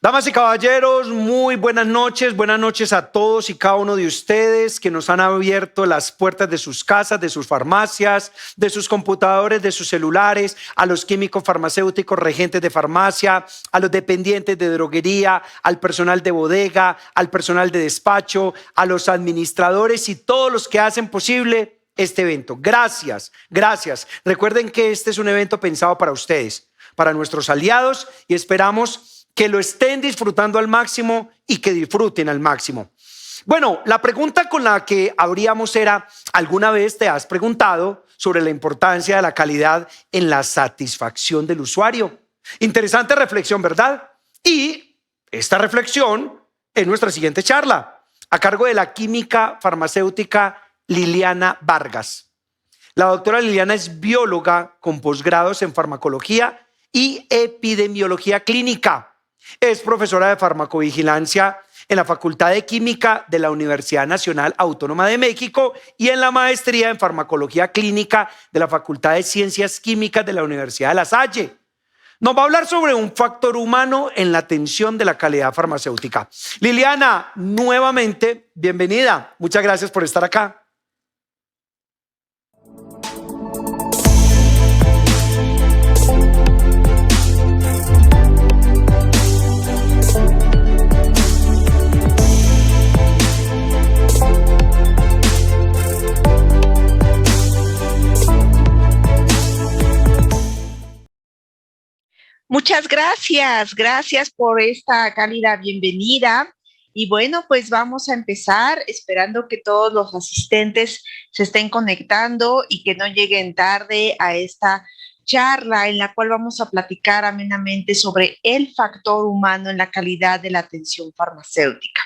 Damas y caballeros, muy buenas noches a todos y cada uno de ustedes que nos han abierto las puertas de sus casas, de sus farmacias, de sus computadores, de sus celulares, a los químicos farmacéuticos, regentes de farmacia, a los dependientes de droguería, al personal de bodega, al personal de despacho, a los administradores y todos los que hacen posible este evento. Gracias, gracias. Recuerden que este es un evento pensado para ustedes, para nuestros aliados, y esperamos que lo estén disfrutando al máximo y que disfruten al máximo. Bueno, la pregunta con la que abríamos era: ¿alguna vez te has preguntado sobre la importancia de la calidad en la satisfacción del usuario? Interesante reflexión, ¿verdad? Y esta reflexión es nuestra siguiente charla, a cargo de la química farmacéutica Liliana Vargas. La doctora Liliana es bióloga con posgrados en farmacología y epidemiología clínica. Es profesora de farmacovigilancia en la Facultad de Química de la Universidad Nacional Autónoma de México y en la maestría en farmacología clínica de la Facultad de Ciencias Químicas de la Universidad de La Salle. Nos va a hablar sobre un factor humano en la atención de la calidad farmacéutica. Liliana, nuevamente, bienvenida. Muchas gracias por estar acá. Muchas gracias por esta cálida bienvenida. Y bueno, pues vamos a empezar esperando que todos los asistentes se estén conectando y que no lleguen tarde a esta charla en la cual vamos a platicar amenamente sobre el factor humano en la calidad de la atención farmacéutica.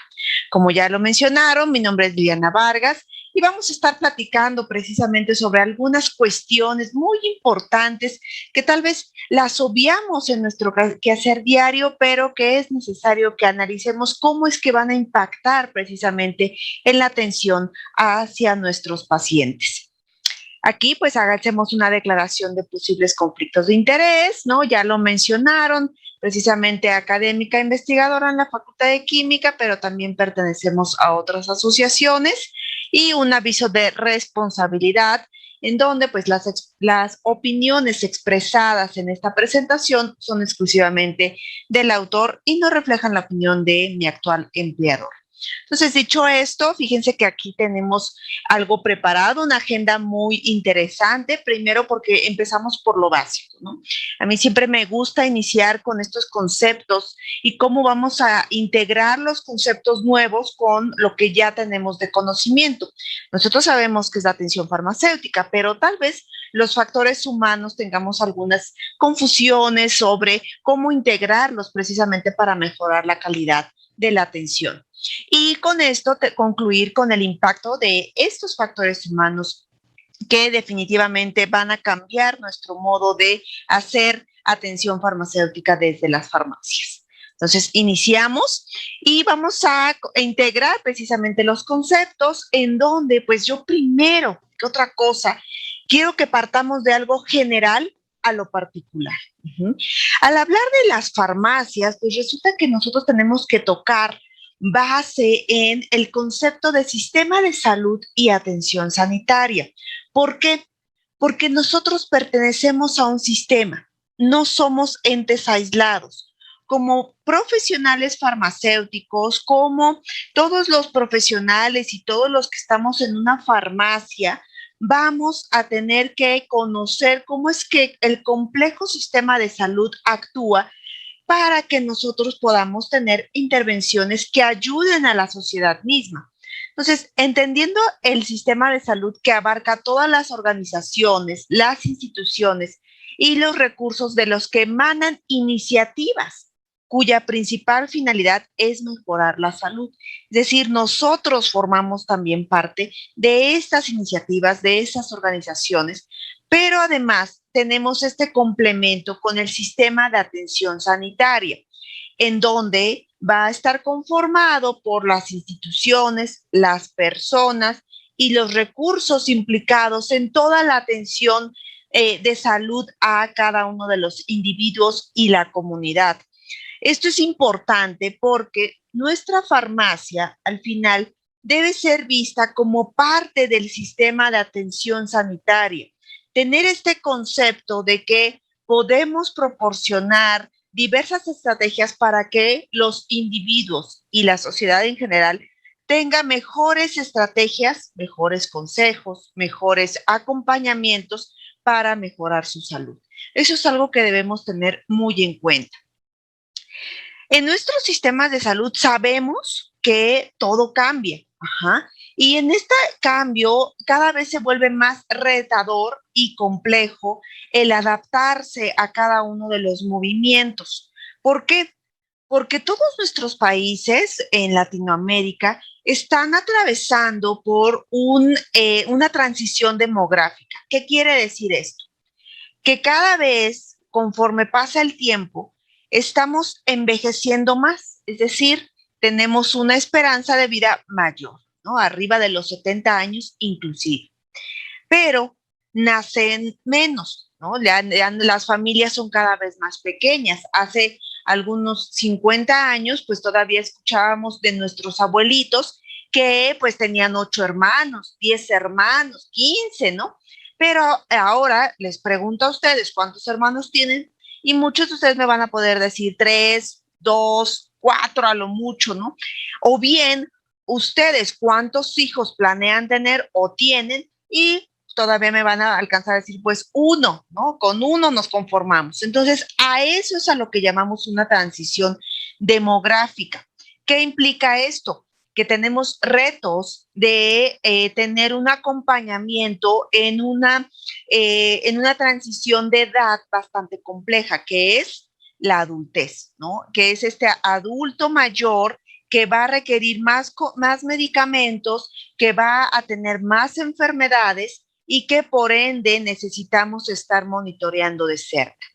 Como ya lo mencionaron, mi nombre es Liliana Vargas y vamos a estar platicando precisamente sobre algunas cuestiones muy importantes que tal vez las obviamos en nuestro quehacer diario, pero que es necesario que analicemos cómo es que van a impactar precisamente en la atención hacia nuestros pacientes. Aquí pues hagamos una declaración de posibles conflictos de interés, ¿no? Ya lo mencionaron, precisamente académica investigadora en la Facultad de Química, pero también pertenecemos a otras asociaciones, y un aviso de responsabilidad en donde pues las opiniones expresadas en esta presentación son exclusivamente del autor y no reflejan la opinión de mi actual empleador. Entonces, dicho esto, fíjense que aquí tenemos algo preparado, una agenda muy interesante, primero porque empezamos por lo básico, ¿no? A mí siempre me gusta iniciar con estos conceptos y cómo vamos a integrar los conceptos nuevos con lo que ya tenemos de conocimiento. Nosotros sabemos que es la atención farmacéutica, pero tal vez los factores humanos tengamos algunas confusiones sobre cómo integrarlos precisamente para mejorar la calidad de la atención. Y con esto concluir con el impacto de estos factores humanos que definitivamente van a cambiar nuestro modo de hacer atención farmacéutica desde las farmacias. Entonces, iniciamos y vamos a integrar precisamente los conceptos en donde, pues yo primero, que otra cosa, quiero que partamos de algo general a lo particular. Al hablar de las farmacias, pues resulta que nosotros tenemos que tocar base en el concepto de sistema de salud y atención sanitaria. ¿Por qué? Porque nosotros pertenecemos a un sistema, no somos entes aislados. Como profesionales farmacéuticos, como todos los profesionales y todos los que estamos en una farmacia, vamos a tener que conocer cómo es que el complejo sistema de salud actúa para que nosotros podamos tener intervenciones que ayuden a la sociedad misma. Entonces, entendiendo el sistema de salud que abarca todas las organizaciones, las instituciones y los recursos de los que emanan iniciativas cuya principal finalidad es mejorar la salud. Es decir, nosotros formamos también parte de estas iniciativas, de estas organizaciones, pero además tenemos este complemento con el sistema de atención sanitaria, en donde va a estar conformado por las instituciones, las personas y los recursos implicados en toda la atención de salud a cada uno de los individuos y la comunidad. Esto es importante porque nuestra farmacia al final debe ser vista como parte del sistema de atención sanitaria. Tener este concepto de que podemos proporcionar diversas estrategias para que los individuos y la sociedad en general tenga mejores estrategias, mejores consejos, mejores acompañamientos para mejorar su salud. Eso es algo que debemos tener muy en cuenta. En nuestros sistemas de salud sabemos que todo cambia. Ajá. Y en este cambio cada vez se vuelve más retador y complejo el adaptarse a cada uno de los movimientos. ¿Por qué? Porque todos nuestros países en Latinoamérica están atravesando por una transición demográfica. ¿Qué quiere decir esto? Que cada vez, conforme pasa el tiempo, estamos envejeciendo más, es decir, tenemos una esperanza de vida mayor, ¿no? Arriba de los 70 años inclusive. Pero nacen menos, ¿no? Las familias son cada vez más pequeñas. Hace algunos 50 años, pues todavía escuchábamos de nuestros abuelitos que pues tenían 8 hermanos, 10 hermanos, 15, ¿no? Pero ahora les pregunto a ustedes cuántos hermanos tienen y muchos de ustedes me van a poder decir 3, 2, 4 a lo mucho, ¿no? O bien ustedes cuántos hijos planean tener o tienen y todavía me van a alcanzar a decir, pues uno, ¿no? Con uno nos conformamos. Entonces, a eso es a lo que llamamos una transición demográfica. ¿Qué implica esto? Que tenemos retos de tener un acompañamiento en una transición de edad bastante compleja, que es la adultez, ¿no? Que es este adulto mayor que va a requerir más medicamentos, que va a tener más enfermedades y que por ende necesitamos estar monitoreando de cerca.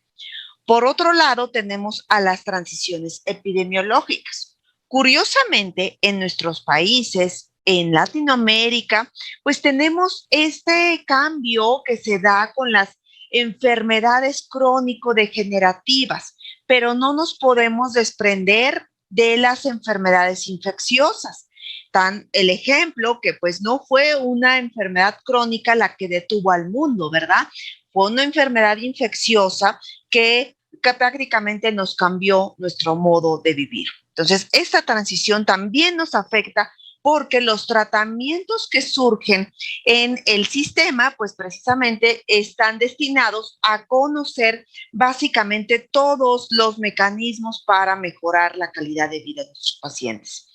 Por otro lado, tenemos a las transiciones epidemiológicas. Curiosamente, en nuestros países, en Latinoamérica, pues tenemos este cambio que se da con las enfermedades crónico-degenerativas, pero no nos podemos desprender de las enfermedades infecciosas. Tan el ejemplo que pues no fue una enfermedad crónica la que detuvo al mundo, ¿verdad? Fue una enfermedad infecciosa que prácticamente nos cambió nuestro modo de vivir. Entonces, esta transición también nos afecta porque los tratamientos que surgen en el sistema, pues precisamente están destinados a conocer básicamente todos los mecanismos para mejorar la calidad de vida de nuestros pacientes.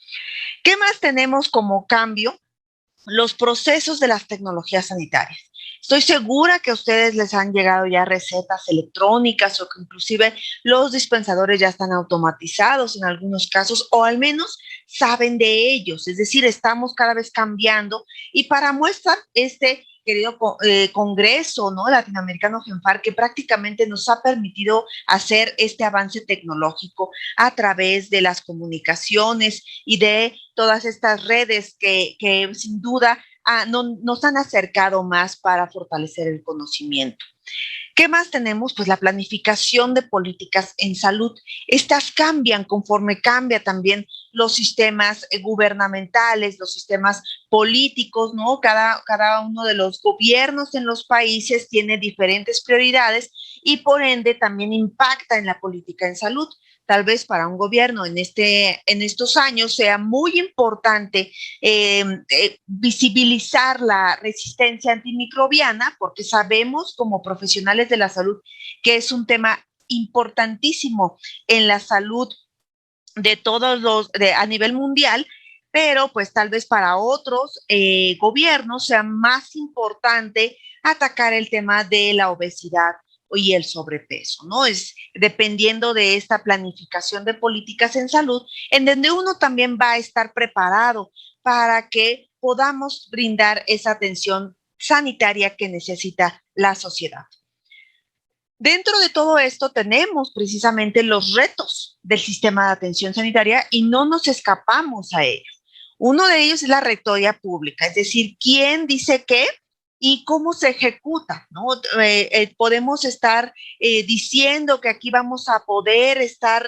¿Qué más tenemos como cambio? Los procesos de las tecnologías sanitarias. Estoy segura que a ustedes les han llegado ya recetas electrónicas o que inclusive los dispensadores ya están automatizados en algunos casos o al menos saben de ellos. Es decir, estamos cada vez cambiando y para muestra este querido Congreso, ¿no? Latinoamericano GENFAR, que prácticamente nos ha permitido hacer este avance tecnológico a través de las comunicaciones y de todas estas redes que sin duda nos han acercado más para fortalecer el conocimiento. ¿Qué más tenemos? Pues la planificación de políticas en salud. Estas cambian conforme cambia también los sistemas gubernamentales, los sistemas políticos, ¿no? Cada uno de los gobiernos en los países tiene diferentes prioridades y por ende también impacta en la política en salud. Tal vez para un gobierno en estos años sea muy importante visibilizar la resistencia antimicrobiana, porque sabemos como profesionales de la salud que es un tema importantísimo en la salud de todos a nivel mundial, pero pues tal vez para otros gobiernos sea más importante atacar el tema de la obesidad y el sobrepeso, ¿no? Es dependiendo de esta planificación de políticas en salud, en donde uno también va a estar preparado para que podamos brindar esa atención sanitaria que necesita la sociedad. Dentro de todo esto tenemos precisamente los retos del sistema de atención sanitaria y no nos escapamos a ellos. Uno de ellos es la rectoría pública, es decir, quién dice qué y cómo se ejecuta, ¿no? Podemos estar diciendo que aquí vamos a poder estar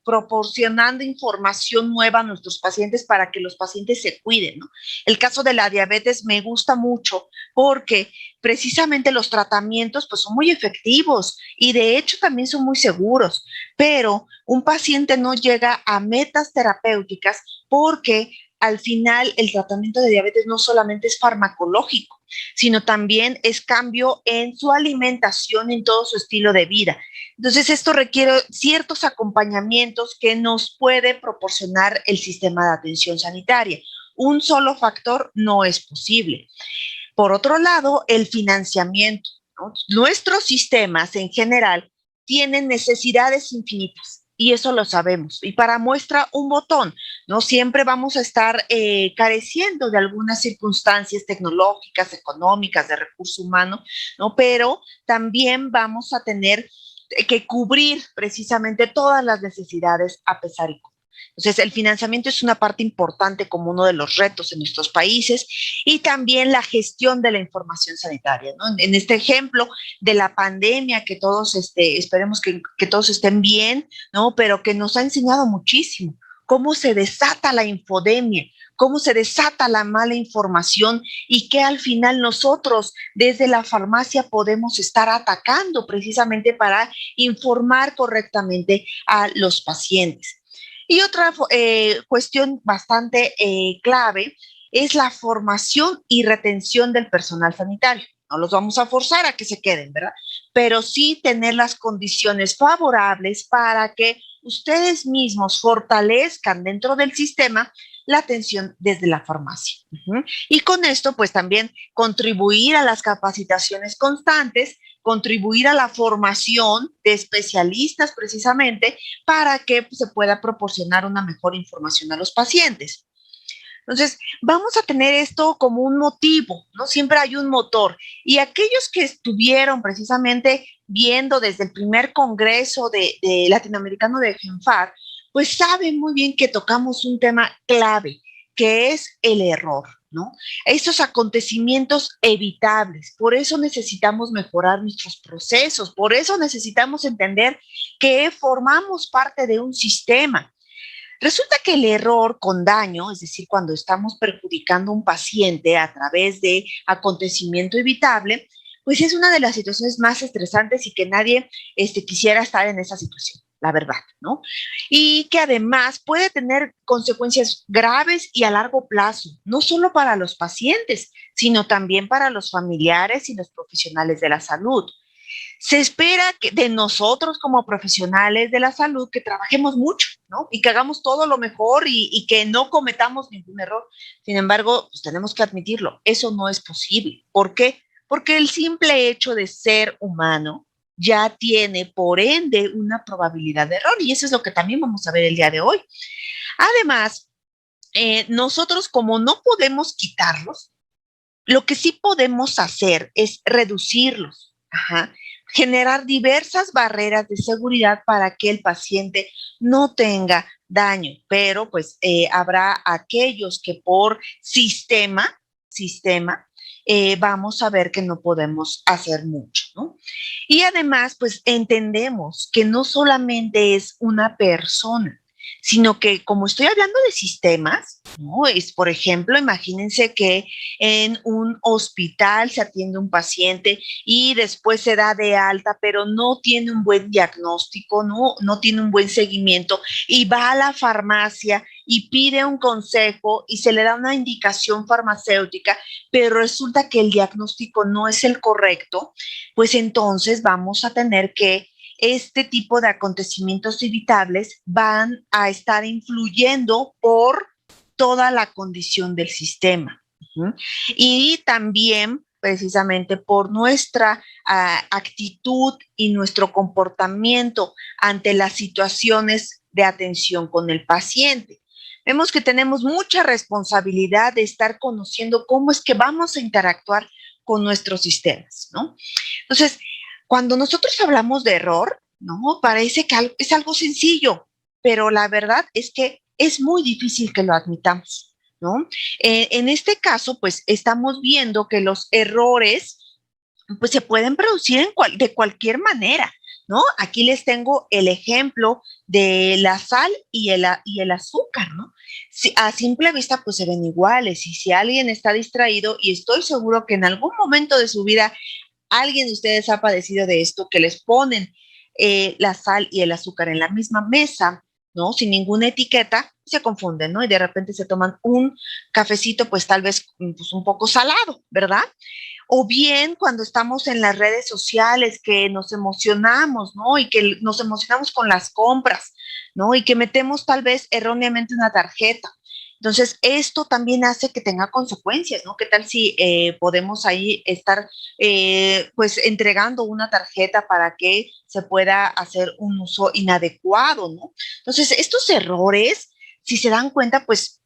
proporcionando información nueva a nuestros pacientes para que los pacientes se cuiden, ¿no? El caso de la diabetes me gusta mucho porque precisamente los tratamientos pues son muy efectivos y de hecho también son muy seguros, pero un paciente no llega a metas terapéuticas porque al final el tratamiento de diabetes no solamente es farmacológico, sino también es cambio en su alimentación, en todo su estilo de vida. Entonces, esto requiere ciertos acompañamientos que nos puede proporcionar el sistema de atención sanitaria. Un solo factor no es posible. Por otro lado, el financiamiento, ¿no? Nuestros sistemas en general tienen necesidades infinitas y eso lo sabemos. Y para muestra un botón, no siempre vamos a estar careciendo de algunas circunstancias tecnológicas, económicas, de recurso humano, ¿no? Pero también vamos a tener que cubrir precisamente todas las necesidades a pesar y con. Entonces, el financiamiento es una parte importante como uno de los retos en nuestros países y también la gestión de la información sanitaria, ¿no? En este ejemplo de la pandemia, que todos esperemos que todos estén bien, ¿no? Pero que nos ha enseñado muchísimo cómo se desata la infodemia, cómo se desata la mala información y que al final nosotros desde la farmacia podemos estar atacando precisamente para informar correctamente a los pacientes. Y otra cuestión bastante clave es la formación y retención del personal sanitario. No los vamos a forzar a que se queden, ¿verdad? Pero sí tener las condiciones favorables para que ustedes mismos fortalezcan dentro del sistema la atención desde la farmacia. Y con esto, pues también contribuir a las capacitaciones constantes, contribuir a la formación de especialistas precisamente para que se pueda proporcionar una mejor información a los pacientes. Entonces, vamos a tener esto como un motivo, ¿no? Siempre hay un motor. Y aquellos que estuvieron precisamente viendo desde el primer congreso de latinoamericano de GENFAR, pues saben muy bien que tocamos un tema clave, que es el error, ¿no? Estos acontecimientos evitables. Por eso necesitamos mejorar nuestros procesos, por eso necesitamos entender que formamos parte de un sistema. Resulta que el error con daño, es decir, cuando estamos perjudicando a un paciente a través de acontecimiento evitable, pues es una de las situaciones más estresantes y que nadie quisiera estar en esa situación, la verdad, ¿no? Y que además puede tener consecuencias graves y a largo plazo, no solo para los pacientes, sino también para los familiares y los profesionales de la salud. Se espera que de nosotros como profesionales de la salud que trabajemos mucho, ¿no? Y que hagamos todo lo mejor y que no cometamos ningún error. Sin embargo, pues tenemos que admitirlo, eso no es posible. ¿Por qué? Porque el simple hecho de ser humano ya tiene, por ende, una probabilidad de error y eso es lo que también vamos a ver el día de hoy. Además, nosotros como no podemos quitarlos, lo que sí podemos hacer es reducirlos. Ajá, generar diversas barreras de seguridad para que el paciente no tenga daño, pero pues habrá aquellos que por sistema, vamos a ver que no podemos hacer mucho, ¿no? Y además, pues entendemos que no solamente es una persona, sino que como estoy hablando de sistemas, ¿no? Es, por ejemplo, imagínense que en un hospital se atiende un paciente y después se da de alta, pero no tiene un buen diagnóstico, no tiene un buen seguimiento y va a la farmacia y pide un consejo y se le da una indicación farmacéutica, pero resulta que el diagnóstico no es el correcto, pues entonces vamos a tener que este tipo de acontecimientos evitables van a estar influyendo por toda la condición del sistema. Y también precisamente por nuestra actitud y nuestro comportamiento ante las situaciones de atención con el paciente. Vemos que tenemos mucha responsabilidad de estar conociendo cómo es que vamos a interactuar con nuestros sistemas, ¿no? Entonces, cuando nosotros hablamos de error, ¿no? Parece que es algo sencillo, pero la verdad es que es muy difícil que lo admitamos. ¿no? En este caso, pues estamos viendo que los errores pues se pueden producir de cualquier manera, ¿no? Aquí les tengo el ejemplo de la sal y el azúcar, ¿no? Si, a simple vista, pues se ven iguales. Y si alguien está distraído, y estoy seguro que en algún momento de su vida alguien de ustedes ha padecido de esto, que les ponen la sal y el azúcar en la misma mesa, ¿no? Sin ninguna etiqueta, se confunden, ¿no? Y de repente se toman un cafecito, pues tal vez pues, un poco salado, ¿verdad? O bien cuando estamos en las redes sociales que nos emocionamos, ¿no? Y que nos emocionamos con las compras, ¿no? Y que metemos tal vez erróneamente una tarjeta. Entonces, esto también hace que tenga consecuencias, ¿no? ¿Qué tal si podemos ahí estar, pues, entregando una tarjeta para que se pueda hacer un uso inadecuado, ¿no? Entonces, estos errores, si se dan cuenta, pues,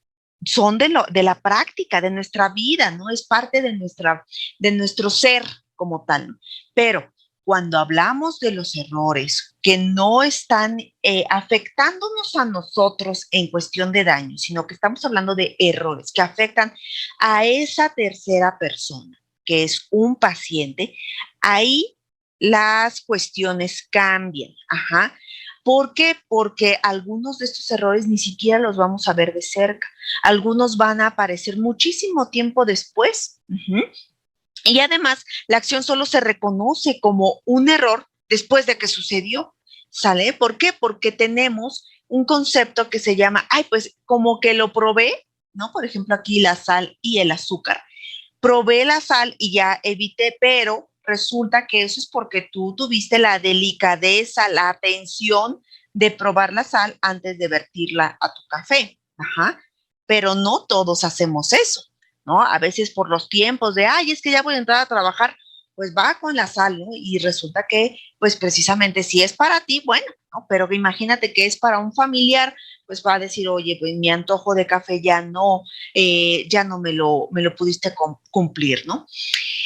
son de la práctica, de nuestra vida, ¿no? Es parte de nuestro ser como tal. Pero cuando hablamos de los errores que no están afectándonos a nosotros en cuestión de daño, sino que estamos hablando de errores que afectan a esa tercera persona, que es un paciente, ahí las cuestiones cambian. Ajá. ¿Por qué? Porque algunos de estos errores ni siquiera los vamos a ver de cerca. Algunos van a aparecer muchísimo tiempo después. Uh-huh. Y además, la acción solo se reconoce como un error después de que sucedió. ¿Sale? ¿Por qué? Porque tenemos un concepto que se llama, ay, pues como que lo probé, ¿no? Por ejemplo, aquí la sal y el azúcar. Probé la sal y ya evité, pero resulta que eso es porque tú tuviste la delicadeza, la atención de probar la sal antes de vertirla a tu café. Ajá. Pero no todos hacemos eso, ¿no? A veces por los tiempos de, ay, es que ya voy a entrar a trabajar, pues va con la sal, ¿no? Y resulta que, pues precisamente si es para ti, bueno, ¿no? Pero imagínate que es para un familiar, pues va a decir, oye, pues mi antojo de café ya no me lo pudiste cumplir, ¿no?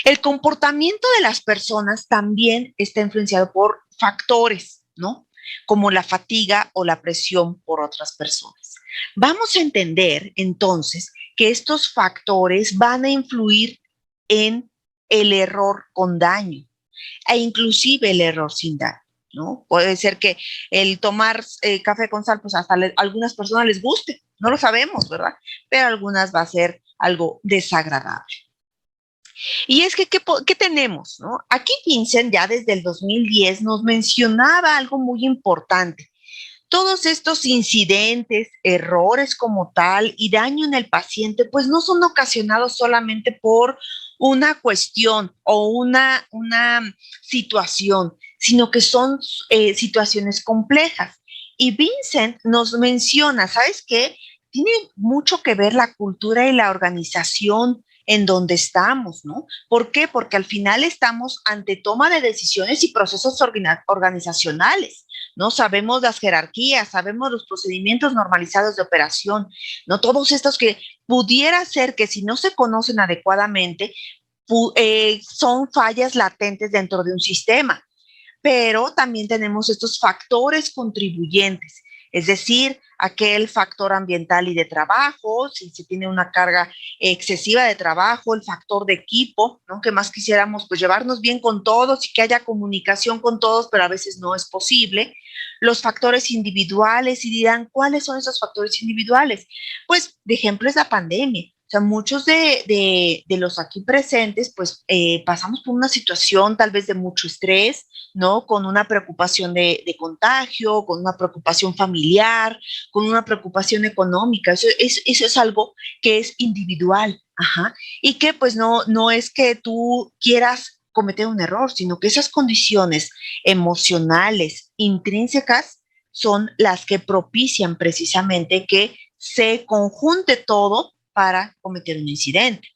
El comportamiento de las personas también está influenciado por factores, ¿no? Como la fatiga o la presión por otras personas. Vamos a entender entonces que estos factores van a influir en el error con daño e inclusive el error sin daño, ¿no? Puede ser que el tomar café con sal, pues hasta a algunas personas les guste, no lo sabemos, ¿verdad? Pero a algunas va a ser algo desagradable. Y es que, ¿qué tenemos? ¿No? Aquí Vincent ya desde el 2010 nos mencionaba algo muy importante. Todos estos incidentes, errores como tal y daño en el paciente, pues no son ocasionados solamente por una cuestión o una situación, sino que son situaciones complejas. Y Vincent nos menciona, ¿sabes qué? Tiene mucho que ver la cultura y la organización en donde estamos, ¿no? ¿Por qué? Porque al final estamos ante toma de decisiones y procesos organizacionales. ¿No? Sabemos las jerarquías, sabemos los procedimientos normalizados de operación, ¿no? Todos estos que pudiera ser que si no se conocen adecuadamente, son fallas latentes dentro de un sistema, pero también tenemos estos factores contribuyentes, es decir, aquel factor ambiental y de trabajo, si se tiene una carga excesiva de trabajo, el factor de equipo, ¿no? Que más quisiéramos pues llevarnos bien con todos y que haya comunicación con todos, pero a veces no es posible. Los factores individuales, y dirán, ¿cuáles son esos factores individuales? Pues, de ejemplo, es la pandemia. O sea, muchos de los aquí presentes, pues pasamos por una situación tal vez de mucho estrés, ¿no? Con una preocupación de contagio, con una preocupación familiar, con una preocupación económica. Eso es algo que es individual, ajá, y que pues no es que tú quieras cometer un error, sino que esas condiciones emocionales intrínsecas son las que propician precisamente que se conjunte todo para cometer un incidente.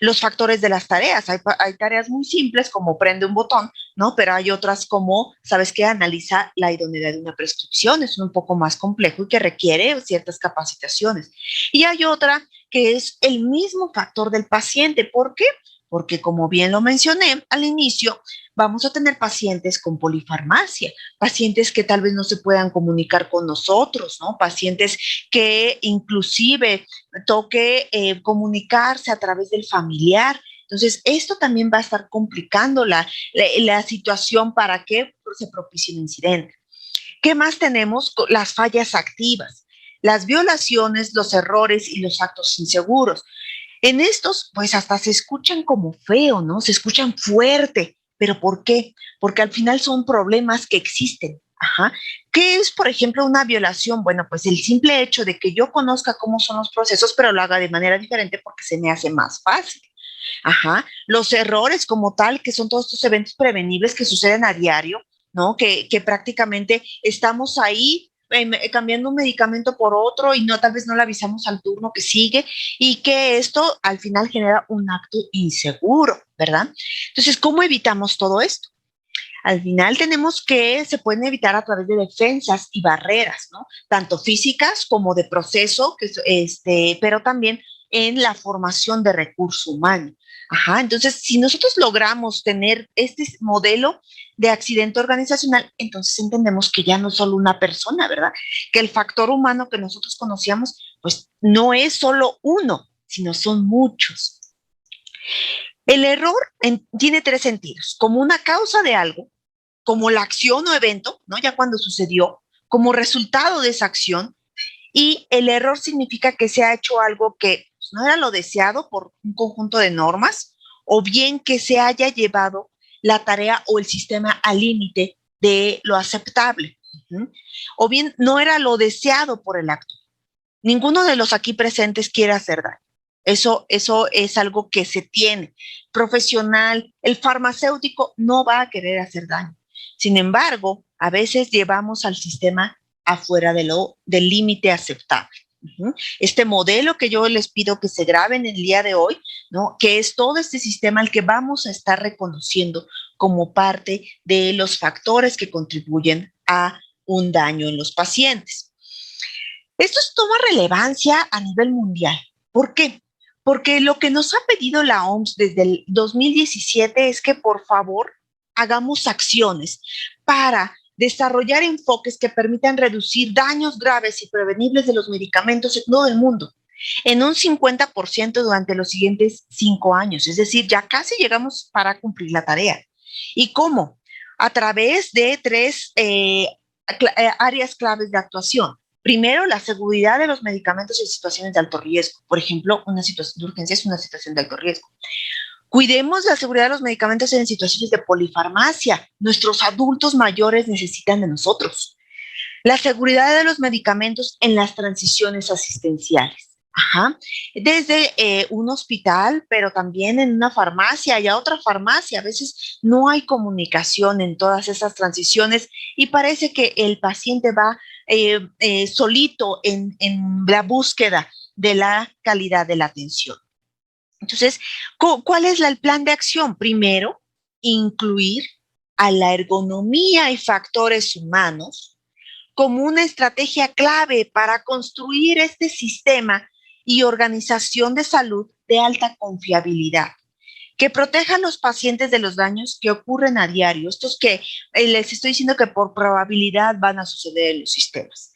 Los factores de las tareas. Hay tareas muy simples como prende un botón, ¿no? Pero hay otras como, ¿sabes qué? Analiza la idoneidad de una prescripción. Es un poco más complejo y que requiere ciertas capacitaciones. Y hay otra que es el mismo factor del paciente. ¿Por qué? porque como bien lo mencioné al inicio, vamos a tener pacientes con polifarmacia, pacientes que tal vez no se puedan comunicar con nosotros, ¿no? Pacientes que inclusive toque comunicarse a través del familiar. Entonces, esto también va a estar complicando la situación para que se propicie un incidente. ¿Qué más tenemos? Las fallas activas, las violaciones, los errores y los actos inseguros. En estos, pues hasta se escuchan como feo, ¿no? Se escuchan fuerte. ¿Pero por qué? Porque al final son problemas que existen. Ajá. ¿Qué es, por ejemplo, una violación? Bueno, pues el simple hecho de que yo conozca cómo son los procesos, pero lo haga de manera diferente porque se me hace más fácil. Ajá. Los errores como tal, que son todos estos eventos prevenibles que suceden a diario, ¿no? Que prácticamente estamos ahí cambiando un medicamento por otro y no, tal vez no le avisamos al turno que sigue y que esto al final genera un acto inseguro, ¿verdad? Entonces, ¿cómo evitamos todo esto? Al final tenemos que se pueden evitar a través de defensas y barreras, ¿no? Tanto físicas como de proceso, pero también en la formación de recurso humano. Ajá, entonces, si nosotros logramos tener este modelo de accidente organizacional, entonces entendemos que ya no es solo una persona, ¿verdad? Que el factor humano que nosotros conocíamos, pues no es solo uno, sino son muchos. El error tiene tres sentidos, como una causa de algo, como la acción o evento, ¿no? Ya cuando sucedió, como resultado de esa acción, y el error significa que se ha hecho algo que pues, no era lo deseado por un conjunto de normas, o bien que se haya llevado la tarea o el sistema al límite de lo aceptable, o bien no era lo deseado por el acto. Ninguno de los aquí presentes quiere hacer daño. Eso es algo que se tiene. Profesional, el farmacéutico no va a querer hacer daño. Sin embargo, a veces llevamos al sistema afuera del límite aceptable. Este modelo que yo les pido que se graben el día de hoy, ¿no? Que es todo este sistema al que vamos a estar reconociendo como parte de los factores que contribuyen a un daño en los pacientes. Esto toma relevancia a nivel mundial. ¿Por qué? Porque lo que nos ha pedido la OMS desde el 2017 es que por favor hagamos acciones para desarrollar enfoques que permitan reducir daños graves y prevenibles de los medicamentos en todo el mundo en un 50% durante los siguientes 5 años. Es decir, ya casi llegamos para cumplir la tarea. ¿Y cómo? A través de tres áreas claves de actuación. Primero, la seguridad de los medicamentos en situaciones de alto riesgo. Por ejemplo, una situación de urgencia es una situación de alto riesgo. Cuidemos la seguridad de los medicamentos en situaciones de polifarmacia. Nuestros adultos mayores necesitan de nosotros. La seguridad de los medicamentos en las transiciones asistenciales. Ajá. Desde un hospital, pero también en una farmacia y a otra farmacia. A veces no hay comunicación en todas esas transiciones y parece que el paciente va solito en la búsqueda de la calidad de la atención. Entonces, ¿cuál es el plan de acción? Primero, incluir a la ergonomía y factores humanos como una estrategia clave para construir este sistema y organización de salud de alta confiabilidad, que proteja a los pacientes de los daños que ocurren a diario, estos que les estoy diciendo que por probabilidad van a suceder en los sistemas.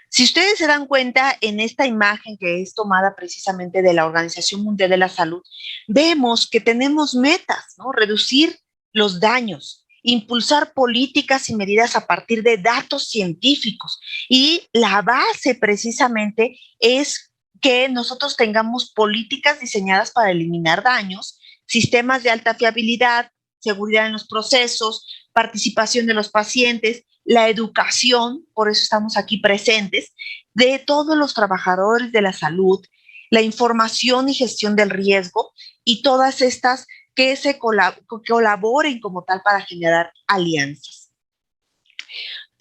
Si ustedes se dan cuenta en esta imagen que es tomada precisamente de la Organización Mundial de la Salud, vemos que tenemos metas, ¿no? Reducir los daños, impulsar políticas y medidas a partir de datos científicos. Y la base precisamente es que nosotros tengamos políticas diseñadas para eliminar daños, sistemas de alta fiabilidad, seguridad en los procesos, participación de los pacientes, la educación, por eso estamos aquí presentes, de todos los trabajadores de la salud, la información y gestión del riesgo y todas estas que se colaboren como tal para generar alianzas.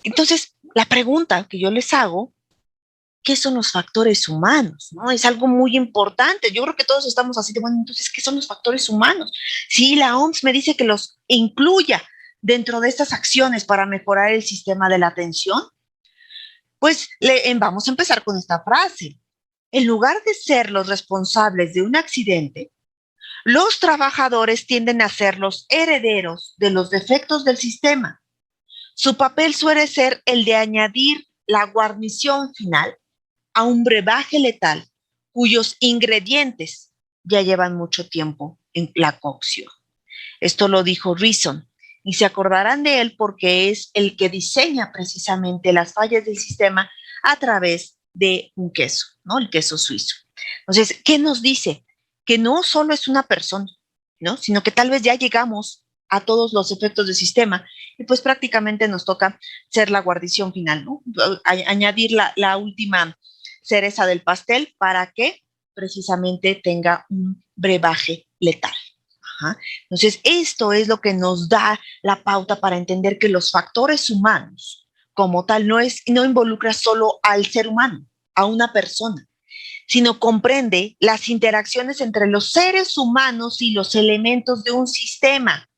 Entonces, la pregunta que yo les hago, ¿qué son los factores humanos? ¿No? Es algo muy importante. Yo creo que todos estamos así de, bueno, entonces, ¿qué son los factores humanos? Sí, la OMS me dice que los incluya dentro de estas acciones para mejorar el sistema de la atención. Pues vamos a empezar con esta frase. En lugar de ser los responsables de un accidente, Los trabajadores tienden a ser los herederos de los defectos del sistema. Su papel suele ser el de añadir la guarnición final a un brebaje letal cuyos ingredientes ya llevan mucho tiempo en la cocción. Esto lo dijo Reason, y se acordarán de él porque es el que diseña precisamente las fallas del sistema a través de un queso, ¿no? El queso suizo. Entonces, ¿qué nos dice? Que no solo es una persona, ¿no? Sino que tal vez ya llegamos a todos los efectos del sistema y pues prácticamente nos toca ser la guarnición final, ¿no? Añadir la última cereza del pastel para que precisamente tenga un brebaje letal. Ajá. Entonces, esto es lo que nos da la pauta para entender que los factores humanos, como tal, no involucra solo al ser humano, a una persona, sino comprende las interacciones entre los seres humanos y los elementos de un sistema.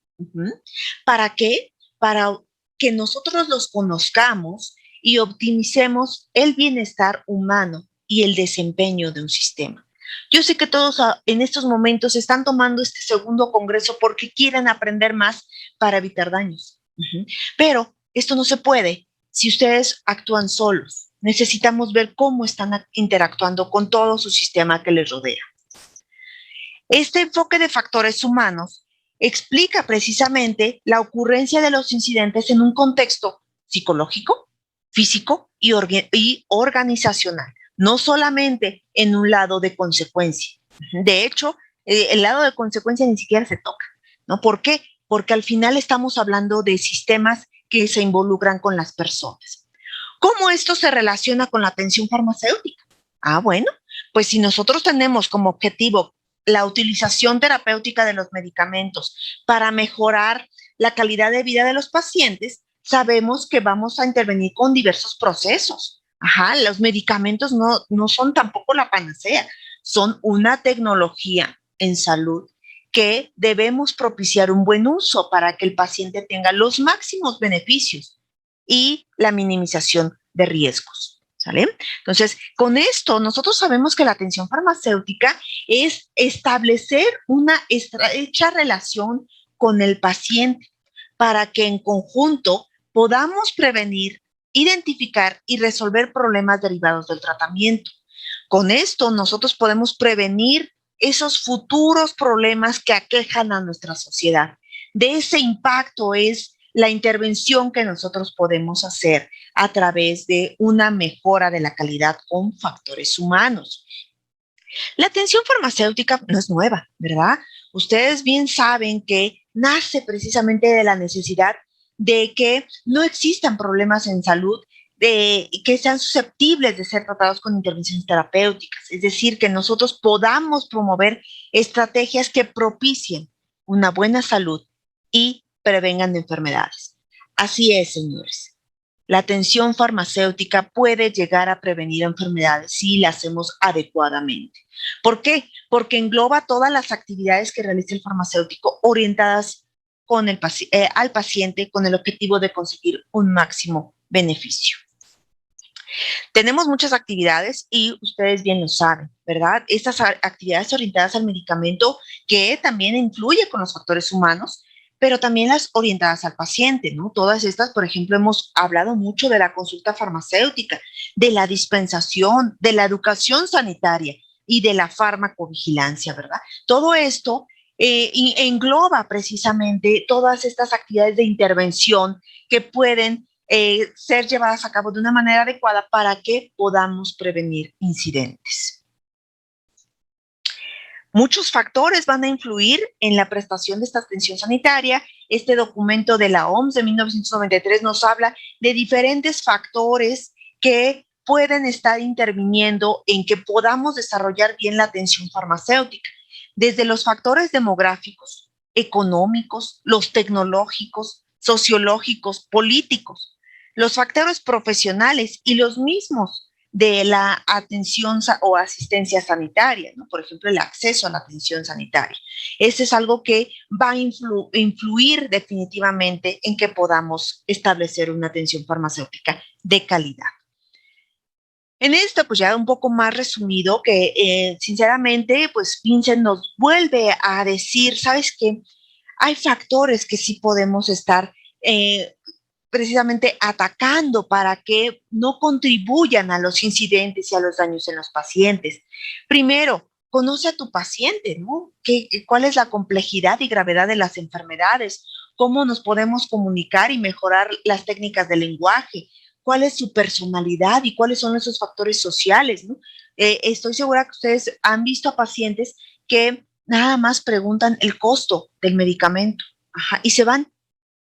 ¿Para qué? Para que nosotros los conozcamos y optimicemos el bienestar humano y el desempeño de un sistema. Yo sé que todos en estos momentos están tomando este segundo congreso porque quieren aprender más para evitar daños. Pero esto no se puede si ustedes actúan solos. Necesitamos ver cómo están interactuando con todo su sistema que les rodea. Este enfoque de factores humanos explica precisamente la ocurrencia de los incidentes en un contexto psicológico, físico y organizacional, no solamente en un lado de consecuencia. De hecho, el lado de consecuencia ni siquiera se toca, ¿no? ¿Por qué? Porque al final estamos hablando de sistemas que se involucran con las personas. ¿Cómo esto se relaciona con la atención farmacéutica? Bueno, pues si nosotros tenemos como objetivo la utilización terapéutica de los medicamentos para mejorar la calidad de vida de los pacientes, sabemos que vamos a intervenir con diversos procesos. Los medicamentos no son tampoco la panacea, son una tecnología en salud que debemos propiciar un buen uso para que el paciente tenga los máximos beneficios y la minimización de riesgos. ¿Sale? Entonces, con esto, nosotros sabemos que la atención farmacéutica es establecer una estrecha relación con el paciente para que en conjunto podamos prevenir, identificar y resolver problemas derivados del tratamiento. Con esto, nosotros podemos prevenir esos futuros problemas que aquejan a nuestra sociedad. De ese impacto es la intervención que nosotros podemos hacer a través de una mejora de la calidad con factores humanos. La atención farmacéutica no es nueva, ¿verdad? Ustedes bien saben que nace precisamente de la necesidad de que no existan problemas en salud que sean susceptibles de ser tratados con intervenciones terapéuticas, es decir, que nosotros podamos promover estrategias que propicien una buena salud y prevengan de enfermedades. Así es, señores. La atención farmacéutica puede llegar a prevenir enfermedades si la hacemos adecuadamente. ¿Por qué? Porque engloba todas las actividades que realiza el farmacéutico orientadas al paciente con el objetivo de conseguir un máximo beneficio. Tenemos muchas actividades y ustedes bien lo saben, ¿verdad? Estas actividades orientadas al medicamento que también influye con los factores humanos, pero también las orientadas al paciente, ¿no? Todas estas, por ejemplo, hemos hablado mucho de la consulta farmacéutica, de la dispensación, de la educación sanitaria y de la farmacovigilancia, ¿verdad? Todo esto engloba precisamente todas estas actividades de intervención que pueden ser llevadas a cabo de una manera adecuada para que podamos prevenir incidentes. Muchos factores van a influir en la prestación de esta atención sanitaria. Este documento de la OMS de 1993 nos habla de diferentes factores que pueden estar interviniendo en que podamos desarrollar bien la atención farmacéutica, desde los factores demográficos, económicos, los tecnológicos, sociológicos, políticos, los factores profesionales y los mismos de la atención o asistencia sanitaria, ¿no? Por ejemplo, el acceso a la atención sanitaria. Ese es algo que va a influir definitivamente en que podamos establecer una atención farmacéutica de calidad. En esto, pues ya un poco más resumido, que sinceramente, pues Vincent nos vuelve a decir, ¿sabes qué? Hay factores que sí podemos estar precisamente atacando para que no contribuyan a los incidentes y a los daños en los pacientes. Primero, conoce a tu paciente, ¿no? ¿Cuál es la complejidad y gravedad de las enfermedades? ¿Cómo nos podemos comunicar y mejorar las técnicas de lenguaje? ¿Cuál es su personalidad y cuáles son esos factores sociales, ¿no? Estoy segura que ustedes han visto a pacientes que nada más preguntan el costo del medicamento, ajá, y se van,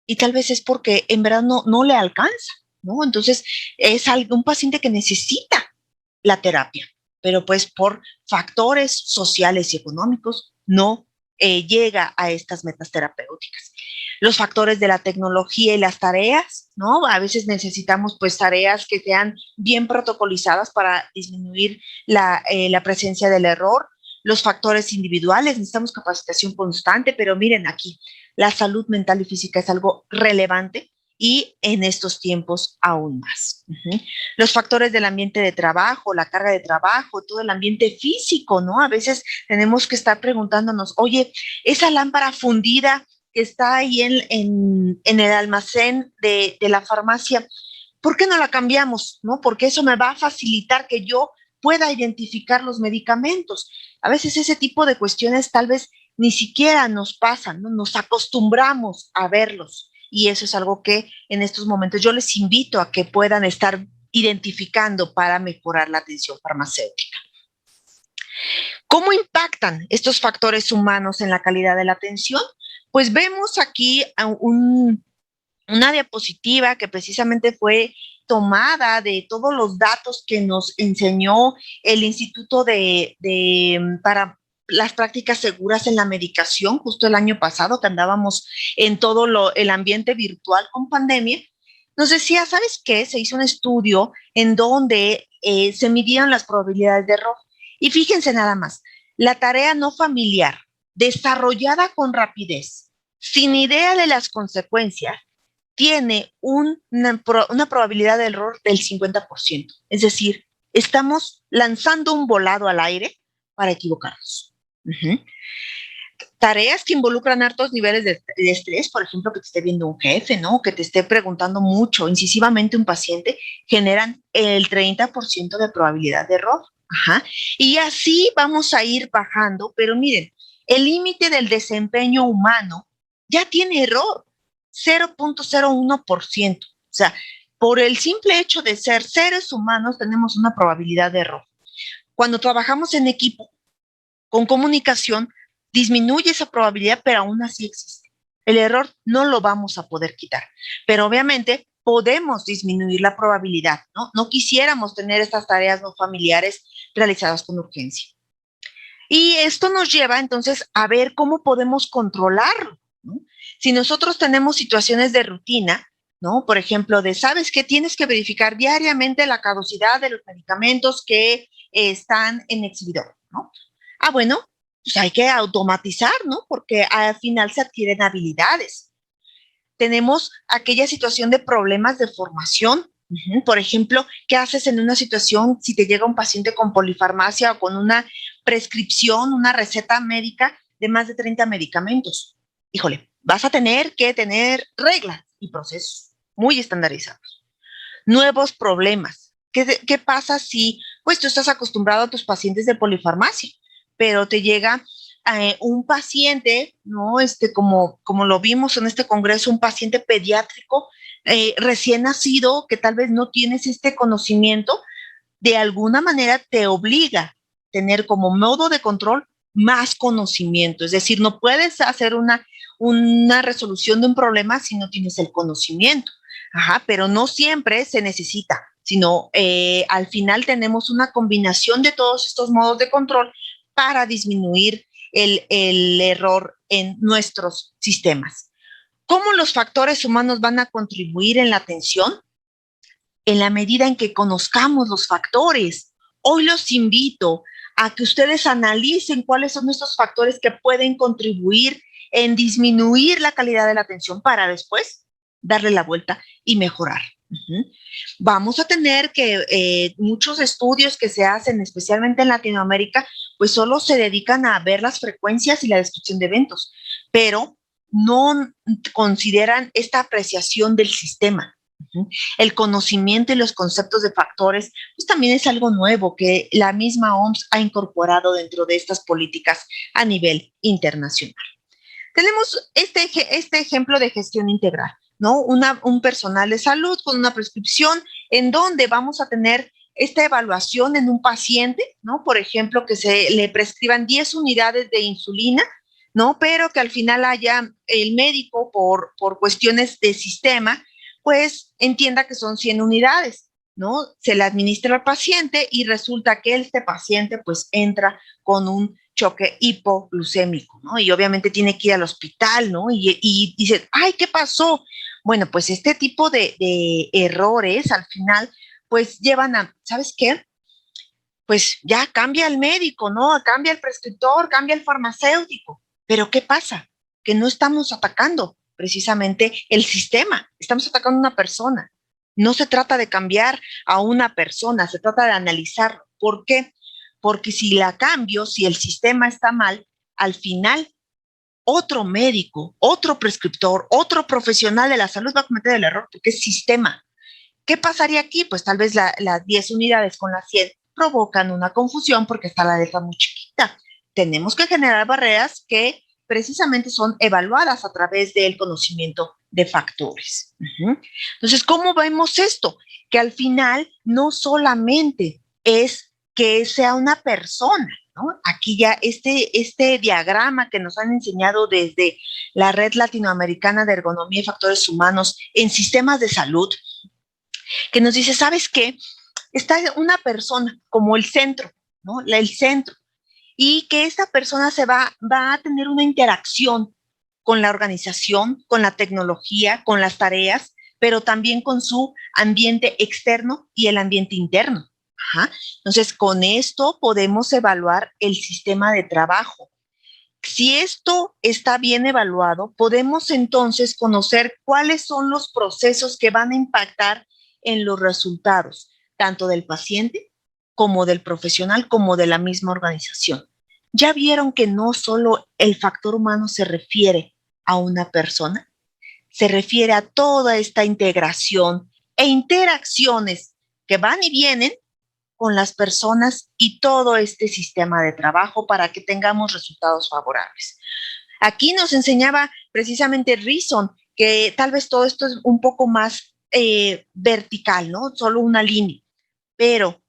y tal vez es porque en verdad no le alcanza, ¿no? Entonces es un paciente que necesita la terapia, pero pues por factores sociales y económicos no llega a estas metas terapéuticas. Los factores de la tecnología y las tareas, ¿no? A veces necesitamos pues tareas que sean bien protocolizadas para disminuir la presencia del error. Los factores individuales, necesitamos capacitación constante, pero miren aquí, la salud mental y física es algo relevante y en estos tiempos aún más. Los factores del ambiente de trabajo, la carga de trabajo, todo el ambiente físico, ¿no? A veces tenemos que estar preguntándonos, oye, esa lámpara fundida que está ahí en el almacén de la farmacia, ¿por qué no la cambiamos? ¿No? Porque eso me va a facilitar que yo pueda identificar los medicamentos. A veces ese tipo de cuestiones tal vez ni siquiera nos pasan, ¿no? Nos acostumbramos a verlos. Y eso es algo que en estos momentos yo les invito a que puedan estar identificando para mejorar la atención farmacéutica. ¿Cómo impactan estos factores humanos en la calidad de la atención? Pues vemos aquí una diapositiva que precisamente fue tomada de todos los datos que nos enseñó el Instituto para las prácticas seguras en la medicación, justo el año pasado que andábamos en todo el ambiente virtual con pandemia. Nos decía, ¿sabes qué? Se hizo un estudio en donde se midieron las probabilidades de error. Y fíjense nada más, la tarea no familiar, desarrollada con rapidez, sin idea de las consecuencias, tiene una probabilidad de error del 50%. Es decir, estamos lanzando un volado al aire para equivocarnos. Tareas que involucran altos niveles de estrés, por ejemplo, que te esté viendo un jefe, ¿no? Que te esté preguntando mucho, incisivamente un paciente, generan el 30% de probabilidad de error. Ajá. Y así vamos a ir bajando, pero miren, el límite del desempeño humano ya tiene error, 0.01%. O sea, por el simple hecho de ser seres humanos tenemos una probabilidad de error. Cuando trabajamos en equipo, con comunicación, disminuye esa probabilidad, pero aún así existe. El error no lo vamos a poder quitar, pero obviamente podemos disminuir la probabilidad, ¿no? No quisiéramos tener estas tareas no familiares realizadas con urgencia. Y esto nos lleva entonces a ver cómo podemos controlarlo, ¿no? Si nosotros tenemos situaciones de rutina, ¿no? Por ejemplo, ¿sabes qué? Tienes que verificar diariamente la caducidad de los medicamentos que están en exhibidor, ¿no? Bueno, pues hay que automatizar, ¿no? Porque al final se adquieren habilidades. Tenemos aquella situación de problemas de formación. Por ejemplo, ¿qué haces en una situación si te llega un paciente con polifarmacia o con una prescripción, una receta médica de más de 30 medicamentos? Híjole, vas a tener que tener reglas y procesos muy estandarizados. Nuevos problemas. ¿Qué pasa si pues tú estás acostumbrado a tus pacientes de polifarmacia, pero te llega un paciente, ¿no? Como lo vimos en este congreso, un paciente pediátrico recién nacido que tal vez no tienes este conocimiento, de alguna manera te obliga a tener como modo de control más conocimiento. Es decir, no puedes hacer una resolución de un problema si no tienes el conocimiento. Ajá, pero no siempre se necesita, sino al final tenemos una combinación de todos estos modos de control para disminuir el error en nuestros sistemas. ¿Cómo los factores humanos van a contribuir en la atención? En la medida en que conozcamos los factores. Hoy los invito a que ustedes analicen cuáles son estos factores que pueden contribuir en disminuir la calidad de la atención para después darle la vuelta y mejorar. Vamos a tener que muchos estudios que se hacen, especialmente en Latinoamérica, pues solo se dedican a ver las frecuencias y la descripción de eventos, pero no consideran esta apreciación del sistema. El conocimiento y los conceptos de factores, pues también es algo nuevo que la misma OMS ha incorporado dentro de estas políticas a nivel internacional. Tenemos este ejemplo de gestión integral, ¿no? Un personal de salud con una prescripción en donde vamos a tener esta evaluación en un paciente, ¿no? Por ejemplo, que se le prescriban 10 unidades de insulina, ¿no? Pero que al final haya el médico por cuestiones de sistema, pues entienda que son 100 unidades, ¿no? Se le administra al paciente y resulta que este paciente pues entra con un choque hipoglucémico, ¿no? Y obviamente tiene que ir al hospital, ¿no? Y dice, ay, ¿qué pasó? Bueno, pues este tipo de errores al final, pues llevan a, ¿sabes qué? Pues ya cambia el médico, ¿no? Cambia el prescriptor, cambia el farmacéutico. Pero ¿qué pasa? Que no estamos atacando precisamente el sistema, estamos atacando a una persona. No se trata de cambiar a una persona, se trata de analizar. ¿Por qué? Porque si la cambio, si el sistema está mal, al final otro médico, otro prescriptor, otro profesional de la salud va a cometer el error porque es sistema. ¿Qué pasaría aquí? Pues tal vez las 10 unidades con las 100 provocan una confusión porque está la letra muy chiquita. Tenemos que generar barreras que precisamente son evaluadas a través del conocimiento de factores. Entonces, ¿cómo vemos esto? Que al final no solamente es que sea una persona, ¿no? Aquí ya este diagrama que nos han enseñado desde la Red Latinoamericana de Ergonomía y Factores Humanos en sistemas de salud, que nos dice, ¿sabes qué? Está una persona como el centro, ¿no? El centro, y que esta persona va a tener una interacción con la organización, con la tecnología, con las tareas, pero también con su ambiente externo y el ambiente interno. Ajá. Entonces, con esto podemos evaluar el sistema de trabajo. Si esto está bien evaluado, podemos entonces conocer cuáles son los procesos que van a impactar en los resultados, tanto del paciente como del profesional, como de la misma organización. Ya vieron que no solo el factor humano se refiere a una persona, se refiere a toda esta integración e interacciones que van y vienen con las personas y todo este sistema de trabajo para que tengamos resultados favorables. Aquí nos enseñaba precisamente Reason que tal vez todo esto es un poco más vertical, ¿no? Solo una línea, pero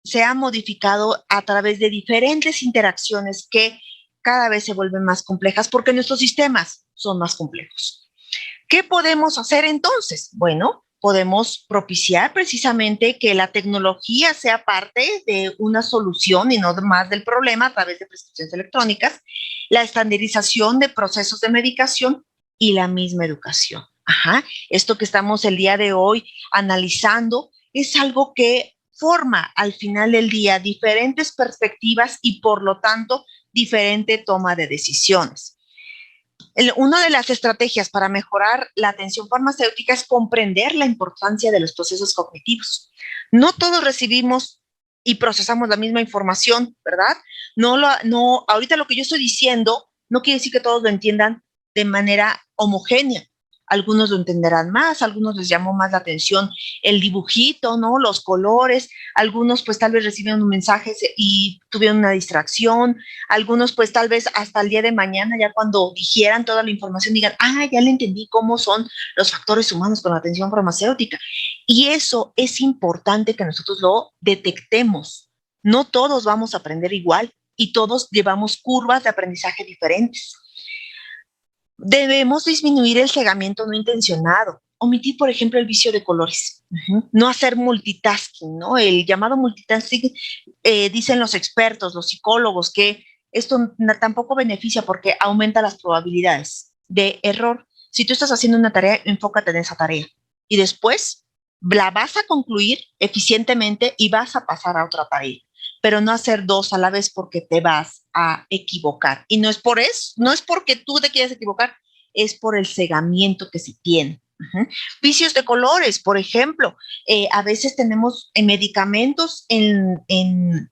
se ha modificado a través de diferentes interacciones que cada vez se vuelven más complejas porque nuestros sistemas son más complejos. ¿Qué podemos hacer entonces? Bueno, podemos propiciar precisamente que la tecnología sea parte de una solución y no más del problema a través de prescripciones electrónicas, la estandarización de procesos de medicación y la misma educación. Ajá. Esto que estamos el día de hoy analizando es algo que forma al final del día diferentes perspectivas y por lo tanto diferente toma de decisiones. Una de las estrategias para mejorar la atención farmacéutica es comprender la importancia de los procesos cognitivos. No todos recibimos y procesamos la misma información, ¿verdad? Ahorita lo que yo estoy diciendo no quiere decir que todos lo entiendan de manera homogénea. Algunos lo entenderán más, algunos les llamó más la atención el dibujito, ¿no? Los colores, algunos pues tal vez recibieron un mensaje y tuvieron una distracción, algunos pues tal vez hasta el día de mañana ya cuando digieran toda la información digan, ya le entendí cómo son los factores humanos con la atención farmacéutica. Y eso es importante que nosotros lo detectemos. No todos vamos a aprender igual y todos llevamos curvas de aprendizaje diferentes. Debemos disminuir el cegamiento no intencionado, omitir, por ejemplo, el vicio de colores, no hacer multitasking, ¿no? El llamado multitasking, dicen los expertos, los psicólogos, que esto tampoco beneficia porque aumenta las probabilidades de error. Si tú estás haciendo una tarea, enfócate en esa tarea y después la vas a concluir eficientemente y vas a pasar a otra tarea, pero no hacer dos a la vez porque te vas a equivocar. Y no es por eso, no es porque tú te quieras equivocar, es por el cegamiento que se tiene. Ujú. Vicios de colores, por ejemplo. A veces tenemos medicamentos en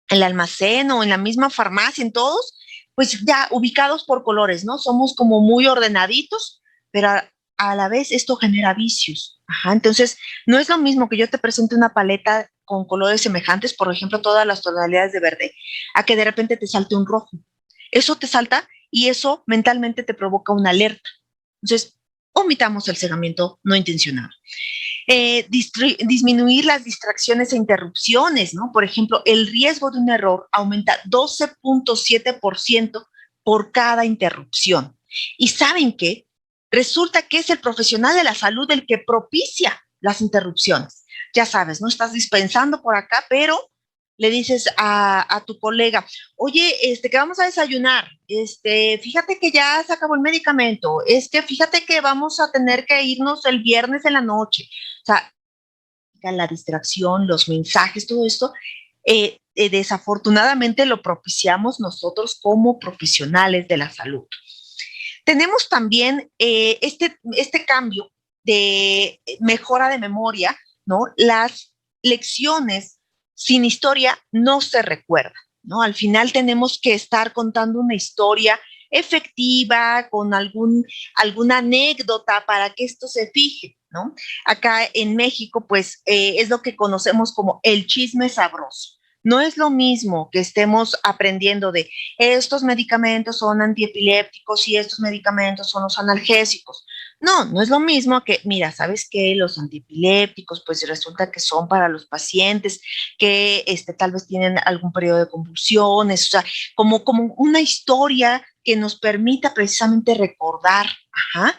el almacén o en la misma farmacia, en todos, pues ya ubicados por colores, ¿no? Somos como muy ordenaditos, pero a la vez esto genera vicios. Ajá, entonces, no es lo mismo que yo te presente una paleta con colores semejantes, por ejemplo, todas las tonalidades de verde, a que de repente te salte un rojo. Eso te salta y eso mentalmente te provoca una alerta. Entonces, omitamos el cegamiento no intencionado. Disminuir las distracciones e interrupciones, ¿no? Por ejemplo, el riesgo de un error aumenta 12.7% por cada interrupción. ¿Y saben qué? Resulta que es el profesional de la salud el que propicia las interrupciones. Ya sabes, no estás dispensando por acá, pero le dices a tu colega, oye, que vamos a desayunar, fíjate que ya se acabó el medicamento, fíjate que vamos a tener que irnos el viernes en la noche. O sea, la distracción, los mensajes, todo esto, desafortunadamente lo propiciamos nosotros como profesionales de la salud. Tenemos también este cambio de mejora de memoria, ¿no? Las lecciones sin historia no se recuerdan, ¿no? Al final tenemos que estar contando una historia efectiva, con alguna anécdota para que esto se fije, ¿no? Acá en México, pues, es lo que conocemos como el chisme sabroso. No es lo mismo que estemos aprendiendo de estos medicamentos son antiepilépticos y estos medicamentos son los analgésicos. No, no es lo mismo que, mira, ¿sabes qué? Los antiepilépticos, pues resulta que son para los pacientes que tal vez tienen algún periodo de convulsiones, o sea, como una historia que nos permita precisamente recordar. Ajá.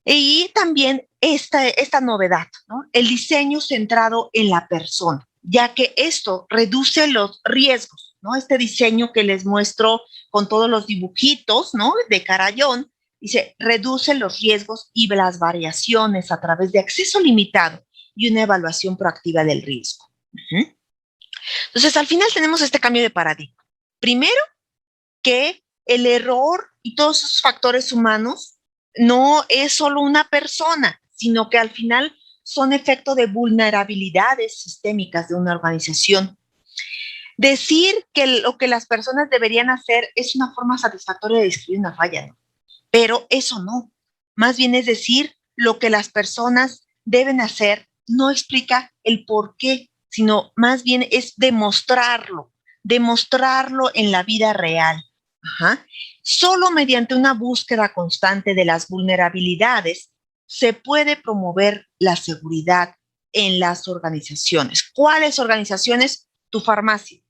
Y también esta novedad, ¿no? El diseño centrado en la persona, ya que esto reduce los riesgos, ¿no? Este diseño que les muestro con todos los dibujitos, ¿no? De Carayón, dice, reduce los riesgos y las variaciones a través de acceso limitado y una evaluación proactiva del riesgo. Uh-huh. Entonces, al final tenemos este cambio de paradigma. Primero, que el error y todos esos factores humanos no es solo una persona, sino que al final son efecto de vulnerabilidades sistémicas de una organización. Decir que lo que las personas deberían hacer es una forma satisfactoria de describir una falla, ¿no? Pero eso no. Más bien es decir, lo que las personas deben hacer no explica el por qué, sino más bien es demostrarlo en la vida real. Ajá. Solo mediante una búsqueda constante de las vulnerabilidades se puede promover la seguridad en las organizaciones. ¿Cuáles organizaciones? Tu farmacia.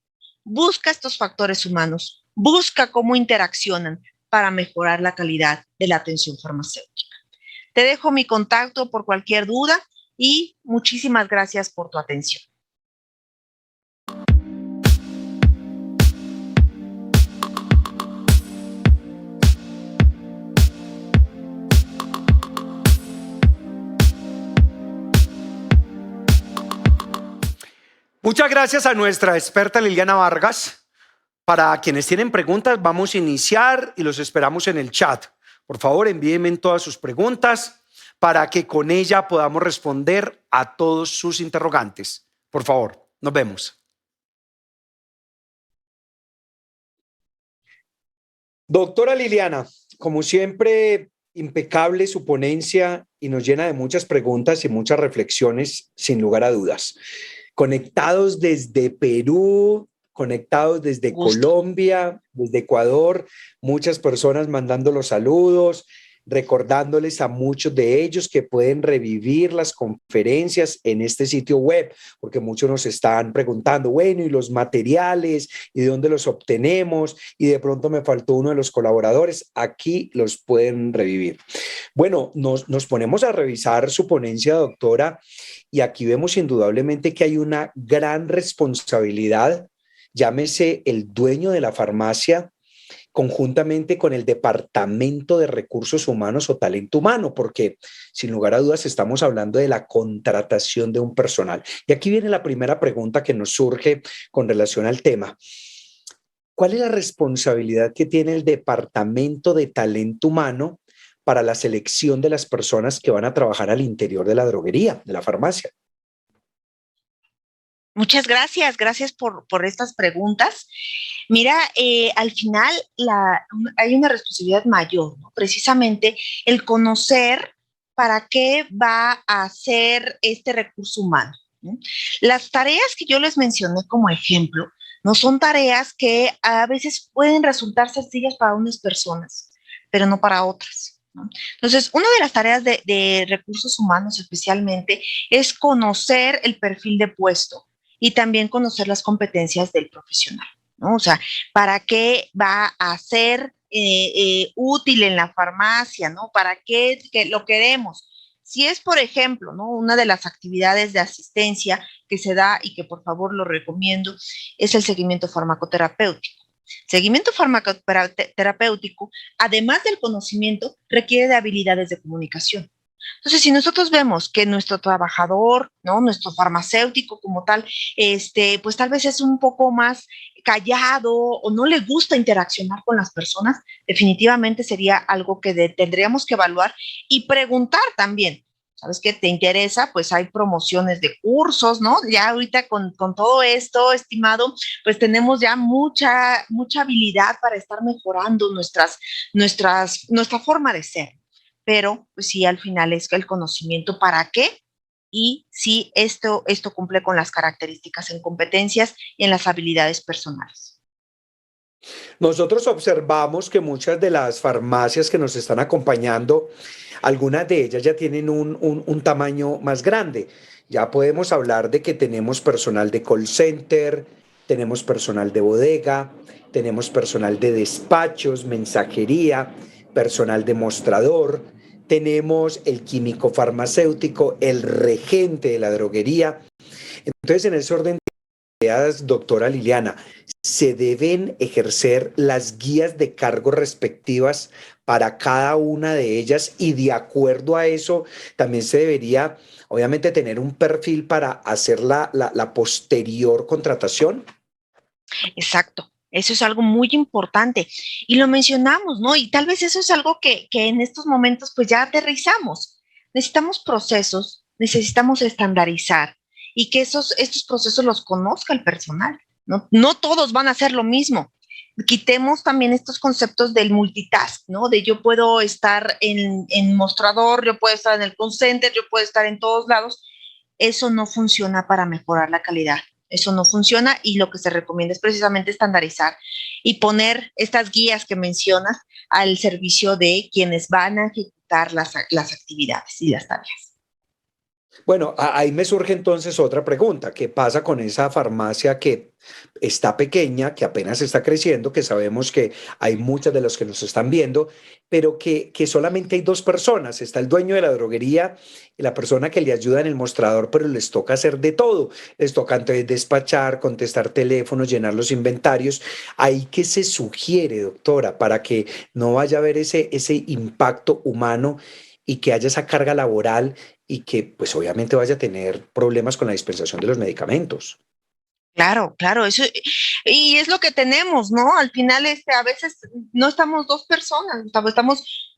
Busca estos factores humanos, busca cómo interaccionan para mejorar la calidad de la atención farmacéutica. Te dejo mi contacto por cualquier duda y muchísimas gracias por tu atención. Muchas gracias a nuestra experta Liliana Vargas. Para quienes tienen preguntas, vamos a iniciar y los esperamos en el chat. Por favor, envíenme todas sus preguntas para que con ella podamos responder a todos sus interrogantes. Por favor, nos vemos. Doctora Liliana, como siempre, impecable su ponencia y nos llena de muchas preguntas y muchas reflexiones, sin lugar a dudas. Conectados desde Perú, conectados desde Colombia, desde Ecuador, muchas personas mandando los saludos, recordándoles a muchos de ellos que pueden revivir las conferencias en este sitio web, porque muchos nos están preguntando, bueno, ¿y los materiales? ¿Y de dónde los obtenemos? Y de pronto me faltó uno de los colaboradores, aquí los pueden revivir. Bueno, nos ponemos a revisar su ponencia, doctora, y aquí vemos indudablemente que hay una gran responsabilidad, llámese el dueño de la farmacia, conjuntamente con el Departamento de Recursos Humanos o Talento Humano, porque sin lugar a dudas estamos hablando de la contratación de un personal. Y aquí viene la primera pregunta que nos surge con relación al tema. ¿Cuál es la responsabilidad que tiene el Departamento de Talento Humano para la selección de las personas que van a trabajar al interior de la droguería, de la farmacia? Muchas gracias, gracias por estas preguntas. Mira, al final hay una responsabilidad mayor, ¿no? Precisamente el conocer para qué va a hacer este recurso humano, ¿no? Las tareas que yo les mencioné como ejemplo no son tareas que a veces pueden resultar sencillas para unas personas, pero no para otras, ¿no? Entonces, una de las tareas de recursos humanos especialmente es conocer el perfil de puesto y también conocer las competencias del profesional, ¿no? O sea, ¿para qué va a ser útil en la farmacia, ¿no? ¿Para qué que lo queremos? Si es, por ejemplo, ¿no? Una de las actividades de asistencia que se da y que por favor lo recomiendo es el seguimiento farmacoterapéutico. Seguimiento farmacoterapéutico, además del conocimiento, requiere de habilidades de comunicación. Entonces, si nosotros vemos que nuestro trabajador, ¿no? Nuestro farmacéutico como tal, pues tal vez es un poco más callado o no le gusta interaccionar con las personas, definitivamente sería algo que tendríamos que evaluar y preguntar también. ¿Sabes qué te interesa? Pues hay promociones de cursos, ¿no? Ya ahorita con todo esto, estimado, pues tenemos ya mucha habilidad para estar mejorando nuestra forma de ser, pero pues sí, al final es el conocimiento para qué y si esto cumple con las características en competencias y en las habilidades personales. Nosotros observamos que muchas de las farmacias que nos están acompañando, algunas de ellas ya tienen un tamaño más grande. Ya podemos hablar de que tenemos personal de call center, tenemos personal de bodega, tenemos personal de despachos, mensajería, personal de mostrador, tenemos el químico farmacéutico, el regente de la droguería. Entonces, en ese orden de ideas, doctora Liliana, se deben ejercer las guías de cargo respectivas para cada una de ellas y de acuerdo a eso también se debería, obviamente, tener un perfil para hacer la posterior contratación. Exacto. Eso es algo muy importante. Y lo mencionamos, ¿no? Y tal vez eso es algo que en estos momentos pues ya aterrizamos. Necesitamos procesos, necesitamos estandarizar y que estos procesos los conozca el personal, ¿no? No todos van a hacer lo mismo. Quitemos también estos conceptos del multitask, ¿no? De yo puedo estar en mostrador, yo puedo estar en el call center, yo puedo estar en todos lados. Eso no funciona para mejorar la calidad. Eso no funciona y lo que se recomienda es precisamente estandarizar y poner estas guías que mencionas al servicio de quienes van a ejecutar las actividades y las tareas. Bueno, ahí me surge entonces otra pregunta. ¿Qué pasa con esa farmacia que está pequeña, que apenas está creciendo, que sabemos que hay muchas de los que nos están viendo, pero que solamente hay dos personas? Está el dueño de la droguería y la persona que le ayuda en el mostrador, pero les toca hacer de todo. Les toca entonces despachar, contestar teléfonos, llenar los inventarios. ¿Ahí qué se sugiere, doctora, para que no vaya a haber ese impacto humano y que haya esa carga laboral y que pues obviamente vaya a tener problemas con la dispensación de los medicamentos? Claro, claro, eso, y es lo que tenemos, ¿no? Al final, a veces no estamos dos personas, estamos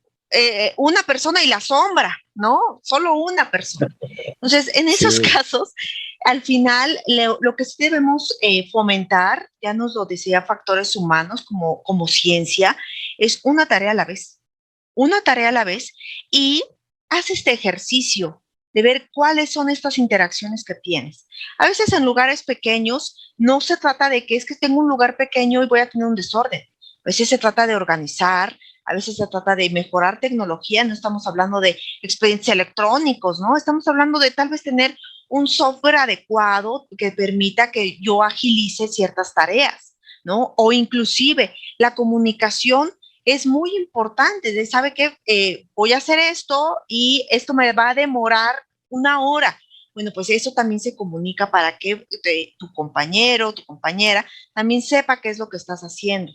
una persona y la sombra, ¿no? Solo una persona. Entonces, en esos Sí. casos, al final, lo que sí debemos fomentar, ya nos lo decía Factores Humanos como ciencia, es una tarea a la vez y haz este ejercicio de ver cuáles son estas interacciones que tienes. A veces en lugares pequeños no se trata de que es que tengo un lugar pequeño y voy a tener un desorden. A veces se trata de organizar, a veces se trata de mejorar tecnología, no estamos hablando de expedientes electrónicos, ¿no? Estamos hablando de tal vez tener un software adecuado que permita que yo agilice ciertas tareas, ¿no? O inclusive la comunicación es muy importante, de sabe que voy a hacer esto y esto me va a demorar una hora. Bueno, pues eso también se comunica para que tu compañero, tu compañera, también sepa qué es lo que estás haciendo.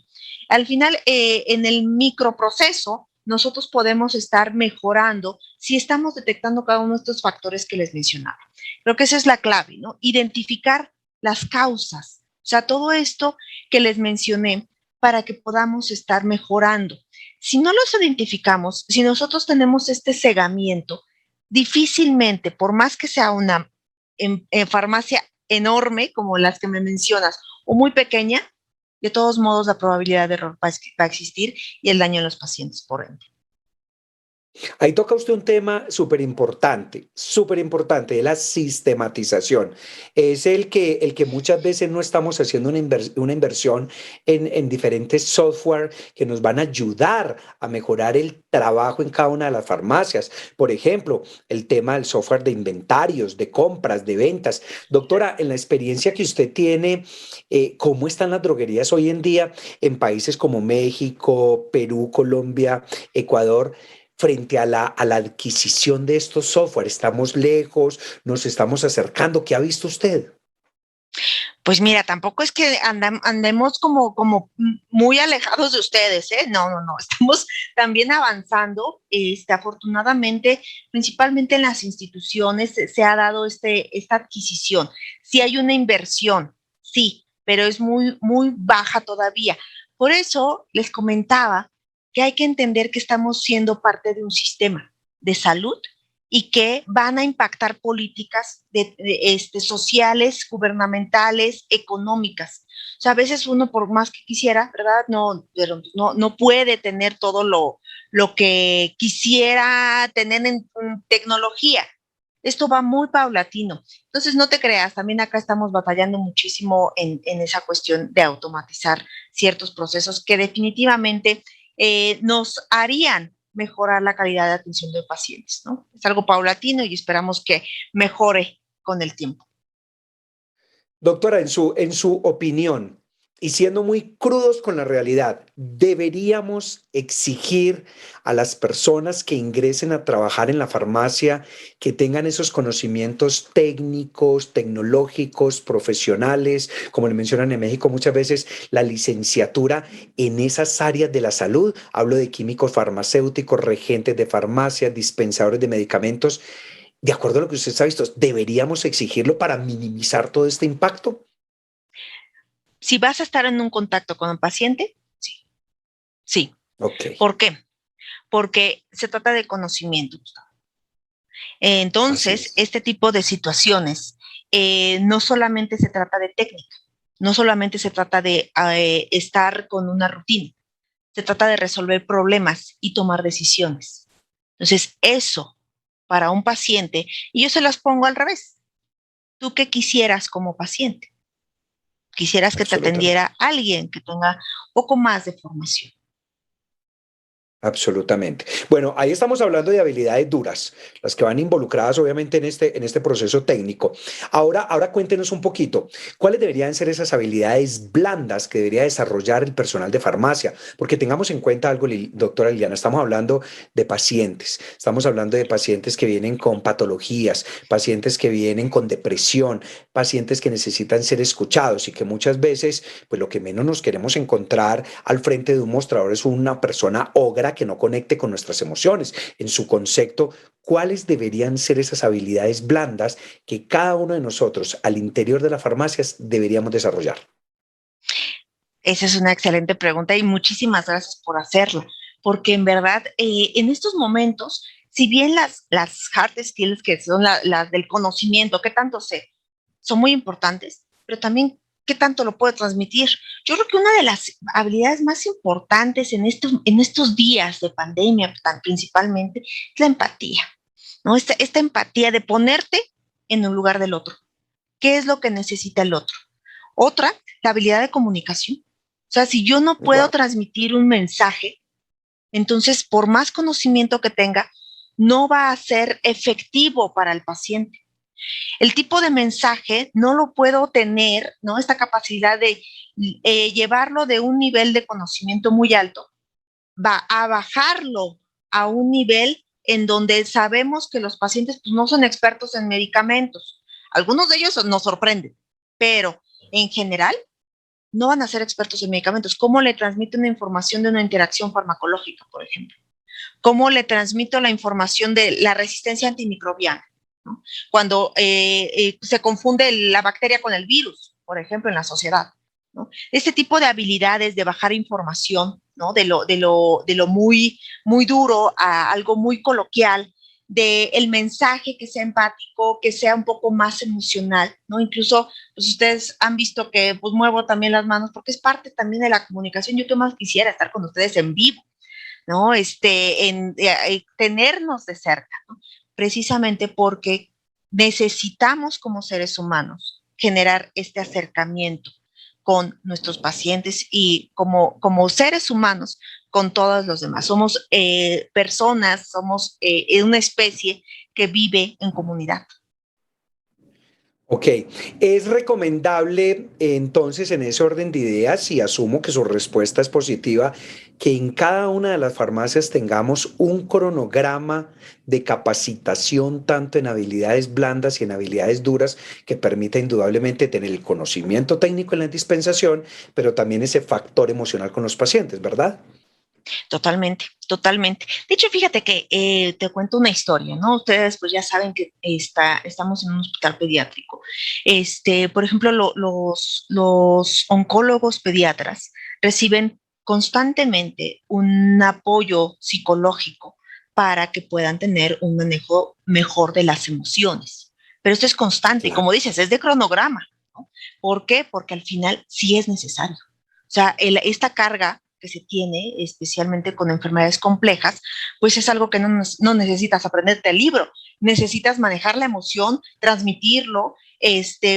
Al final, en el microproceso, nosotros podemos estar mejorando si estamos detectando cada uno de estos factores que les mencionaba. Creo que esa es la clave, ¿no? Identificar las causas. O sea, todo esto que les mencioné para que podamos estar mejorando. Si no los identificamos, si nosotros tenemos este cegamiento, difícilmente, por más que sea una farmacia enorme, como las que me mencionas, o muy pequeña, de todos modos la probabilidad de error va a existir y el daño en los pacientes, por ende. Ahí toca usted un tema súper importante, de la sistematización. Es el que muchas veces no estamos haciendo una inversión en diferentes software que nos van a ayudar a mejorar el trabajo en cada una de las farmacias. Por ejemplo, el tema del software de inventarios, de compras, de ventas. Doctora, en la experiencia que usted tiene, ¿cómo están las droguerías hoy en día en países como México, Perú, Colombia, Ecuador? Frente a la adquisición de estos software? ¿Estamos lejos? ¿Nos estamos acercando? ¿Qué ha visto usted? Pues mira, tampoco es que andemos como muy alejados de ustedes, ¿eh? No, no, no, estamos también avanzando. Afortunadamente, principalmente en las instituciones se ha dado esta adquisición. Sí hay una inversión, sí, pero es muy, muy baja todavía. Por eso les comentaba que hay que entender que estamos siendo parte de un sistema de salud y que van a impactar políticas sociales, gubernamentales, económicas. O sea, a veces uno, por más que quisiera, ¿verdad? No, pero no puede tener todo lo que quisiera tener en tecnología. Esto va muy paulatino. Entonces, no te creas, también acá estamos batallando muchísimo en esa cuestión de automatizar ciertos procesos que definitivamente nos harían mejorar la calidad de atención de pacientes, ¿no? Es algo paulatino y esperamos que mejore con el tiempo. Doctora, en su opinión, y siendo muy crudos con la realidad, ¿deberíamos exigir a las personas que ingresen a trabajar en la farmacia que tengan esos conocimientos técnicos, tecnológicos, profesionales, como le mencionan en México muchas veces, la licenciatura en esas áreas de la salud? Hablo de químicos farmacéuticos, regentes de farmacia, dispensadores de medicamentos. De acuerdo a lo que usted ha visto, ¿deberíamos exigirlo para minimizar todo este impacto? Si vas a estar en un contacto con el paciente, sí, sí. Ok, ¿Por qué? Porque se trata de conocimiento. así Entonces, es. este tipo de situaciones no solamente se trata de técnica, no solamente se trata de estar con una rutina, se trata de resolver problemas y tomar decisiones. Entonces, eso para un paciente, y yo se las pongo al revés. ¿Tú qué quisieras como paciente? Quisieras que te Absolutamente. atendiera alguien que tenga un poco más de formación. Absolutamente. Bueno, ahí estamos hablando de habilidades duras, las que van involucradas obviamente en este proceso técnico. Ahora cuéntenos un poquito, ¿cuáles deberían ser esas habilidades blandas que debería desarrollar el personal de farmacia? Porque tengamos en cuenta algo, doctora Liliana, estamos hablando de pacientes, estamos hablando de pacientes que vienen con patologías, pacientes que vienen con depresión, pacientes que necesitan ser escuchados y que muchas veces, pues lo que menos nos queremos encontrar al frente de un mostrador es una persona ogra que no conecte con nuestras emociones. En su concepto, ¿cuáles deberían ser esas habilidades blandas que cada uno de nosotros al interior de las farmacias deberíamos desarrollar? Esa es una excelente pregunta y muchísimas gracias por hacerla, porque en verdad, en estos momentos, si bien las hard skills, que son las del conocimiento, qué tanto sé, son muy importantes, pero también qué tanto lo puedo transmitir. Yo creo que una de las habilidades más importantes en estos días de pandemia, principalmente, es la empatía, ¿no? Esta empatía de ponerte en un lugar del otro. ¿Qué es lo que necesita el otro? Otra, la habilidad de comunicación. O sea, si yo no puedo Wow, transmitir un mensaje, entonces por más conocimiento que tenga, no va a ser efectivo para el paciente. El tipo de mensaje no lo puedo tener, ¿no? Esta capacidad de llevarlo de un nivel de conocimiento muy alto, va a bajarlo a un nivel en donde sabemos que los pacientes pues, no son expertos en medicamentos. Algunos de ellos nos sorprenden, pero en general no van a ser expertos en medicamentos. ¿Cómo le transmito una información de una interacción farmacológica, por ejemplo? ¿Cómo le transmito la información de la resistencia antimicrobiana? ¿No? Cuando se confunde la bacteria con el virus, por ejemplo, en la sociedad. ¿no? Este tipo de habilidades de bajar información, ¿no? De lo muy, muy duro a algo muy coloquial, de el mensaje que sea empático, que sea un poco más emocional, ¿no? Incluso, pues ustedes han visto que pues muevo también las manos porque es parte también de la comunicación. Yo que más quisiera estar con ustedes en vivo, ¿no? Tenernos de cerca, ¿no? Precisamente porque necesitamos como seres humanos generar este acercamiento con nuestros pacientes y como seres humanos con todos los demás. Somos personas, somos una especie que vive en comunidad. Ok, es recomendable entonces en ese orden de ideas, y asumo que su respuesta es positiva, que en cada una de las farmacias tengamos un cronograma de capacitación tanto en habilidades blandas y en habilidades duras que permita indudablemente tener el conocimiento técnico en la dispensación, pero también ese factor emocional con los pacientes, ¿verdad? Totalmente, totalmente. De hecho, fíjate que te cuento una historia, ¿no? Ustedes pues ya saben que estamos en un hospital pediátrico. Por ejemplo, los oncólogos pediatras reciben constantemente un apoyo psicológico para que puedan tener un manejo mejor de las emociones. Pero esto es constante y Claro. como dices, es de cronograma, ¿no? ¿Por qué? Porque al final sí es necesario. O sea, esta carga que se tiene, especialmente con enfermedades complejas, pues es algo que no necesitas aprenderte el libro, necesitas manejar la emoción, transmitirlo,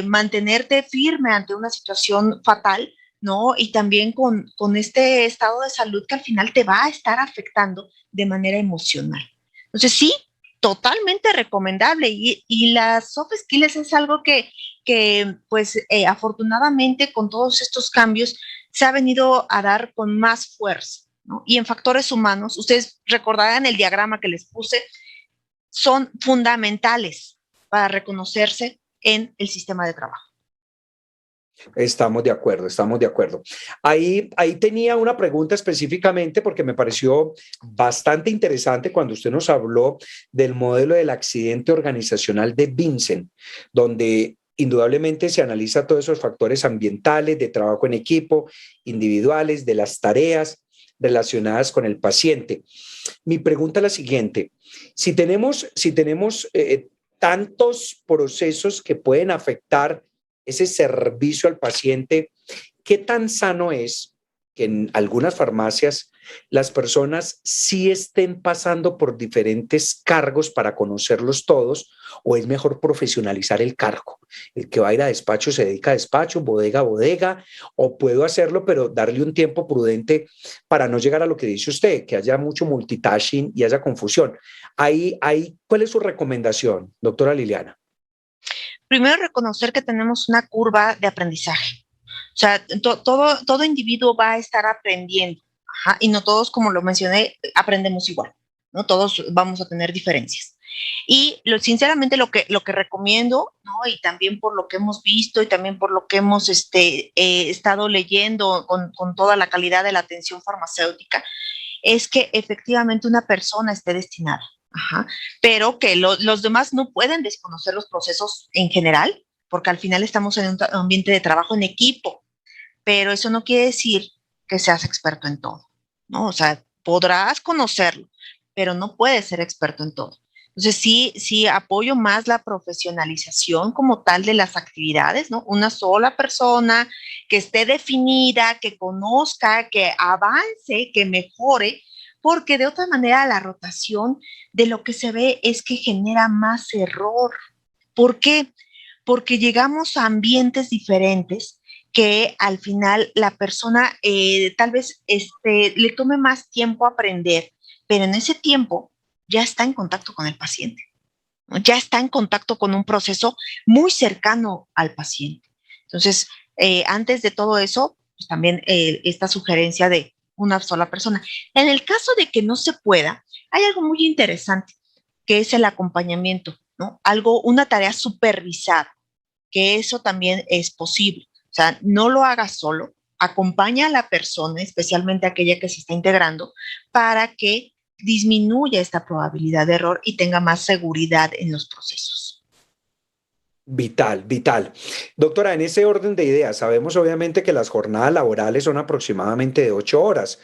mantenerte firme ante una situación fatal, ¿no? Y también con este estado de salud que al final te va a estar afectando de manera emocional. Entonces, sí, totalmente recomendable. Y las soft skills es algo que pues afortunadamente con todos estos cambios se ha venido a dar con más fuerza, ¿no? Y en factores humanos, ustedes recordarán el diagrama que les puse, son fundamentales para reconocerse en el sistema de trabajo. Estamos de acuerdo, estamos de acuerdo. Ahí tenía una pregunta específicamente porque me pareció bastante interesante cuando usted nos habló del modelo del accidente organizacional de Vincent, donde indudablemente se analiza todos esos factores ambientales, de trabajo en equipo, individuales, de las tareas relacionadas con el paciente. Mi pregunta es la siguiente: si tenemos tantos procesos que pueden afectar ese servicio al paciente, ¿qué tan sano es que en algunas farmacias las personas sí estén pasando por diferentes cargos para conocerlos todos, o es mejor profesionalizar el cargo? El que va a ir a despacho se dedica a despacho, bodega a bodega, o puedo hacerlo, pero darle un tiempo prudente para no llegar a lo que dice usted, que haya mucho multitasking y haya confusión. ¿Cuál es su recomendación, doctora Liliana? Primero, reconocer que tenemos una curva de aprendizaje. O sea, todo individuo va a estar aprendiendo. Ajá, y no todos, como lo mencioné, aprendemos igual. No todos vamos a tener diferencias. Y sinceramente lo que recomiendo, ¿no? Y también por lo que hemos visto y también por lo que hemos estado leyendo con toda la calidad de la atención farmacéutica, es que efectivamente una persona esté destinada. Ajá, pero que los demás no pueden desconocer los procesos en general, porque al final estamos en un ambiente de trabajo en equipo, pero eso no quiere decir que seas experto en todo, ¿no? O sea, podrás conocerlo, pero no puedes ser experto en todo. Entonces, sí apoyo más la profesionalización como tal de las actividades, ¿no? Una sola persona que esté definida, que conozca, que avance, que mejore, porque de otra manera la rotación de lo que se ve es que genera más error. ¿Por qué? Porque llegamos a ambientes diferentes que al final la persona tal vez le tome más tiempo aprender, pero en ese tiempo ya está en contacto con el paciente, ¿no? Ya está en contacto con un proceso muy cercano al paciente. Entonces, antes de todo eso, pues también esta sugerencia de una sola persona. En el caso de que no se pueda, hay algo muy interesante, que es el acompañamiento, ¿no? Una tarea supervisada, que eso también es posible. O sea, no lo hagas solo, acompaña a la persona, especialmente aquella que se está integrando, para que disminuya esta probabilidad de error y tenga más seguridad en los procesos. Vital, vital. Doctora, en ese orden de ideas, sabemos obviamente que las jornadas laborales son aproximadamente de 8 horas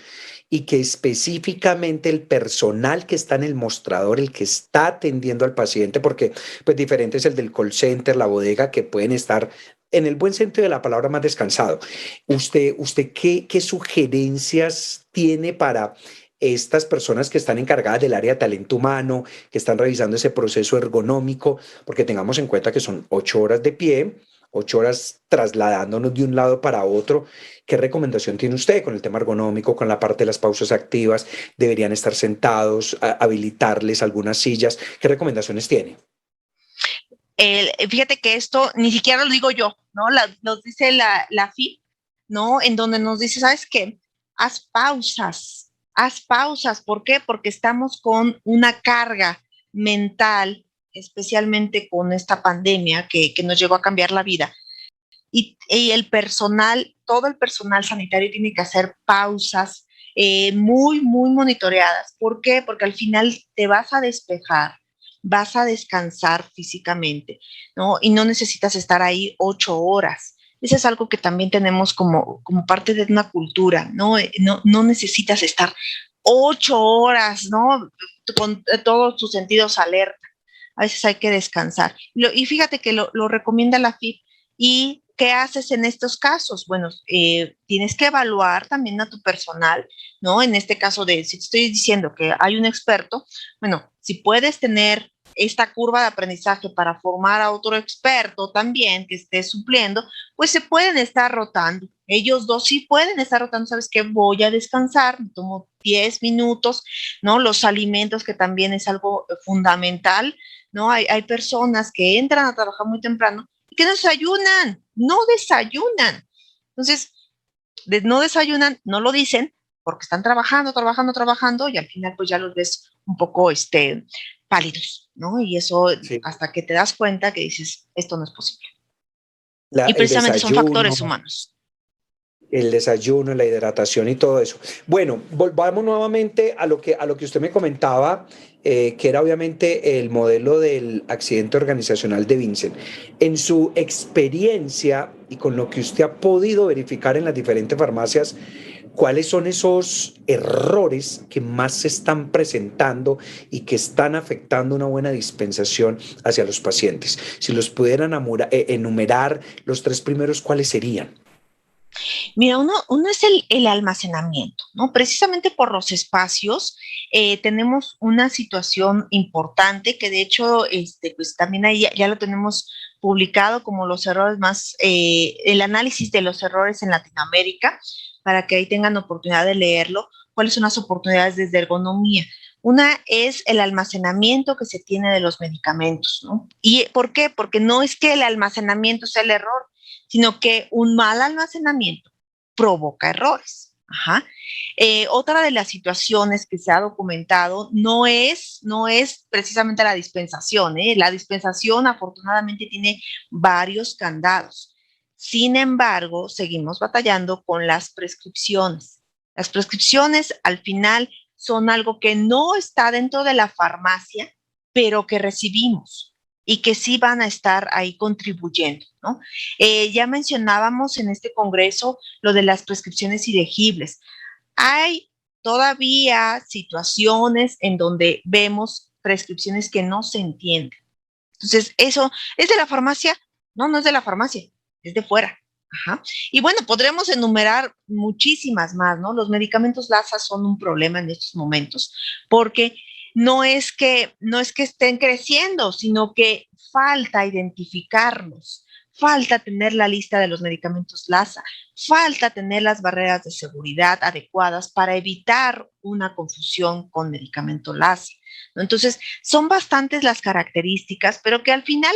y que específicamente el personal que está en el mostrador, el que está atendiendo al paciente, porque pues diferente es el del call center, la bodega, que pueden estar en el buen sentido de la palabra más descansado. ¿Usted qué sugerencias tiene para estas personas que están encargadas del área de talento humano, que están revisando ese proceso ergonómico? Porque tengamos en cuenta que son 8 horas de pie, 8 horas trasladándonos de un lado para otro. ¿Qué recomendación tiene usted con el tema ergonómico, con la parte de las pausas activas? ¿Deberían estar sentados, habilitarles algunas sillas? ¿Qué recomendaciones tiene? Fíjate que esto ni siquiera lo digo yo, ¿no? Nos dice la FIP, ¿no? En donde nos dice, ¿sabes qué? Haz pausas, haz pausas. ¿Por qué? Porque estamos con una carga mental, especialmente con esta pandemia que nos llegó a cambiar la vida. Y el personal, todo el personal sanitario tiene que hacer pausas muy, muy monitoreadas. ¿Por qué? Porque al final te vas a despejar, vas a descansar físicamente, ¿no? Y no necesitas estar ahí 8 horas. Eso es algo que también tenemos como parte de una cultura, ¿no? No necesitas estar 8 horas, ¿no? Con todos tus sentidos alerta. A veces hay que descansar. Y fíjate que lo recomienda la FIP. ¿Y qué haces en estos casos? Bueno, tienes que evaluar también a tu personal, ¿no? En este caso si te estoy diciendo que hay un experto, bueno, si puedes tener esta curva de aprendizaje para formar a otro experto también que esté supliendo, pues se pueden estar rotando. Ellos dos sí pueden estar rotando, ¿sabes qué? Voy a descansar, me tomo 10 minutos, ¿no? Los alimentos, que también es algo fundamental, ¿no? Hay personas que entran a trabajar muy temprano y que no desayunan, no desayunan. Entonces, no desayunan, no lo dicen, porque están trabajando, trabajando, trabajando, y al final pues ya los ves un poco pálidos, ¿no? Y eso Sí. hasta que te das cuenta que dices, esto no es posible. Y El precisamente son desayuno, factores humanos. el desayuno, la hidratación y todo eso. Bueno, volvamos nuevamente a lo que usted me comentaba, que era obviamente el modelo del accidente organizacional de Vincent. En su experiencia y con lo que usted ha podido verificar en las diferentes farmacias, ¿cuáles son esos errores que más se están presentando y que están afectando una buena dispensación hacia los pacientes? Si los pudieran enumerar los tres primeros, ¿cuáles serían? Mira, uno es el almacenamiento, ¿no? Precisamente por los espacios tenemos una situación importante que de hecho, pues también ahí ya lo tenemos publicado como los errores más, el análisis de los errores en Latinoamérica, para que ahí tengan oportunidad de leerlo, cuáles son las oportunidades desde ergonomía. Una es el almacenamiento que se tiene de los medicamentos, ¿no? ¿Y por qué? Porque no es que el almacenamiento sea el error, sino que un mal almacenamiento provoca errores. Ajá. Otra de las situaciones que se ha documentado no es precisamente la dispensación. La dispensación afortunadamente tiene varios candados. Sin embargo, seguimos batallando con las prescripciones. Las prescripciones al final son algo que no está dentro de la farmacia, pero que recibimos y que sí van a estar ahí contribuyendo, ¿no? Ya mencionábamos en este congreso lo de las prescripciones ilegibles. Hay todavía situaciones en donde vemos prescripciones que no se entienden. Entonces, ¿eso es de la farmacia? No, no es de la farmacia, es de fuera. Ajá. Y bueno, podremos enumerar muchísimas más, ¿no? Los medicamentos LASA son un problema en estos momentos, porque no es que estén creciendo, sino que falta identificarlos, falta tener la lista de los medicamentos LASA, falta tener las barreras de seguridad adecuadas para evitar una confusión con medicamento LASA, ¿no? Entonces, son bastantes las características, pero que al final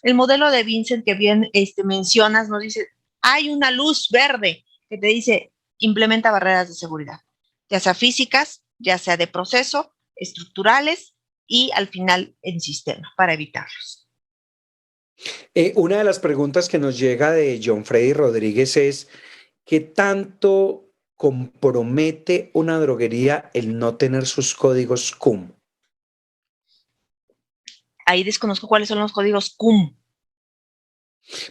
el modelo de Vincent que bien mencionas nos dice, hay una luz verde que te dice, implementa barreras de seguridad, ya sea físicas, ya sea de proceso, estructurales y al final en sistema para evitarlos. Una de las preguntas que nos llega de John Freddy Rodríguez es: ¿qué tanto compromete una droguería el no tener sus códigos CUM? Ahí desconozco cuáles son los códigos CUM.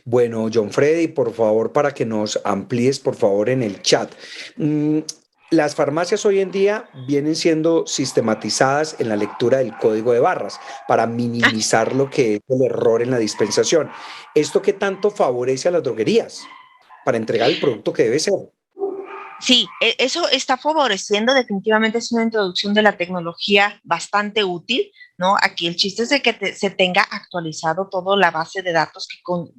Bueno, John Freddy, por favor, para que nos amplíes, por favor, en el chat. Mm, las farmacias hoy en día vienen siendo sistematizadas en la lectura del código de barras para minimizar lo que es el error en la dispensación. ¿Esto qué tanto favorece a las droguerías para entregar el producto que debe ser? Sí, eso está favoreciendo, definitivamente es una introducción de la tecnología bastante útil, ¿no? Aquí el chiste es de que se tenga actualizado toda la base de datos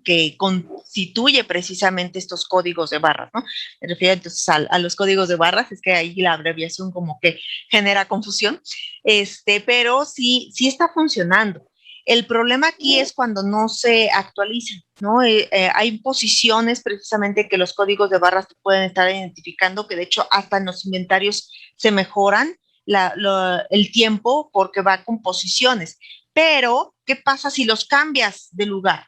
que constituye precisamente estos códigos de barras, ¿no? Me refiero entonces a los códigos de barras, es que ahí la abreviación como que genera confusión, pero sí, sí está funcionando. El problema aquí es cuando no se actualizan, ¿no? Hay posiciones precisamente que los códigos de barras pueden estar identificando, que de hecho hasta en los inventarios se mejoran el tiempo porque va con posiciones. Pero, ¿qué pasa si los cambias de lugar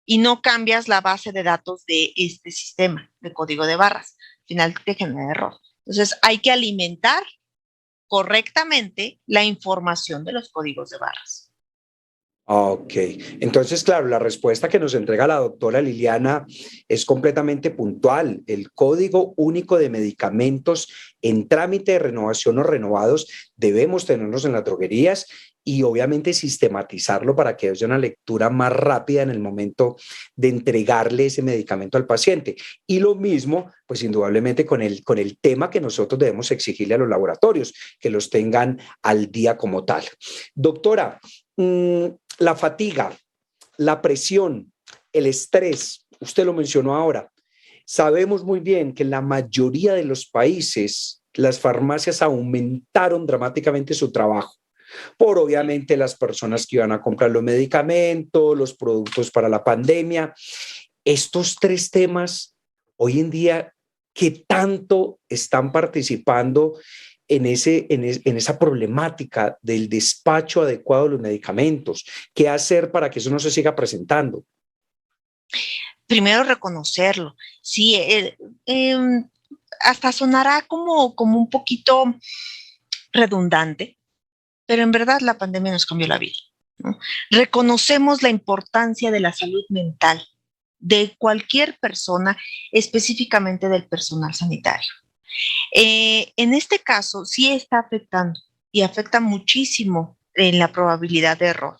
y no cambias la base de datos de este sistema de código de barras? Al final te genera error. Entonces, hay que alimentar correctamente la información de los códigos de barras. Ok, entonces, claro, la respuesta que nos entrega la doctora Liliana es completamente puntual. El Código Único de Medicamentos en trámite de renovación o renovados debemos tenerlos en las droguerías y obviamente sistematizarlo para que haya una lectura más rápida en el momento de entregarle ese medicamento al paciente. Y lo mismo, pues indudablemente con el tema que nosotros debemos exigirle a los laboratorios, que los tengan al día como tal. Doctora, la fatiga, la presión, el estrés, usted lo mencionó ahora. Sabemos muy bien que en la mayoría de los países las farmacias aumentaron dramáticamente su trabajo por obviamente las personas que iban a comprar los medicamentos, los productos para la pandemia. Estos tres temas hoy en día, ¿qué tanto están participando en esa problemática del despacho adecuado de los medicamentos? ¿Qué hacer para que eso no se siga presentando? Primero reconocerlo. Sí, hasta sonará como un poquito redundante, pero en verdad la pandemia nos cambió la vida, ¿no? Reconocemos la importancia de la salud mental de cualquier persona, específicamente del personal sanitario. En este caso, sí está afectando y afecta muchísimo en la probabilidad de error.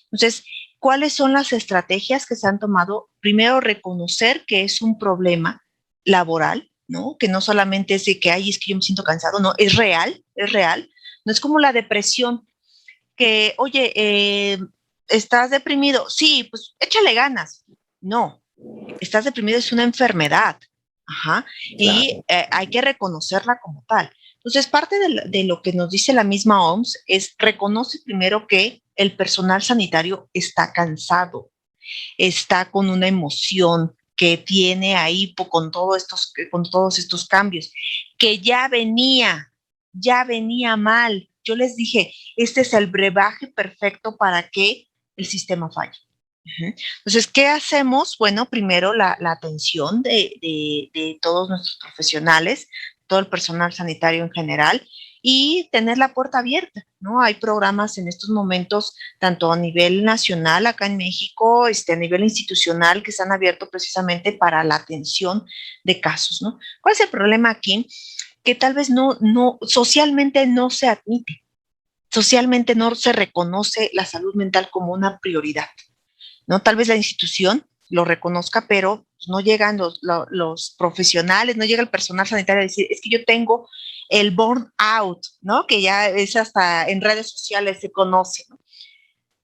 Entonces, ¿cuáles son las estrategias que se han tomado? Primero, reconocer que es un problema laboral, ¿no? Que no solamente es de que, ay, es que yo me siento cansado, no, es real, es real. No es como la depresión, que, oye, ¿estás deprimido? Sí, pues échale ganas. No, estás deprimido es una enfermedad. Ajá. Y Claro. hay que reconocerla como tal. Entonces, parte de lo que nos dice la misma OMS es reconoce primero que el personal sanitario está cansado, está con una emoción que tiene ahí con todos estos cambios, que ya venía mal. Yo les dije, este es el brebaje perfecto para que el sistema falle. Entonces, ¿qué hacemos? Bueno, primero la atención de todos nuestros profesionales, todo el personal sanitario en general, y tener la puerta abierta, ¿no? Hay programas en estos momentos, tanto a nivel nacional acá en México, a nivel institucional, que se han abierto precisamente para la atención de casos, ¿no? ¿Cuál es el problema aquí? Que tal vez socialmente no se admite, socialmente no se reconoce la salud mental como una prioridad, ¿no? Tal vez la institución lo reconozca, pero no llegan los profesionales, no llega el personal sanitario a decir, es que yo tengo el burnout, ¿no? Que ya es hasta en redes sociales se conoce,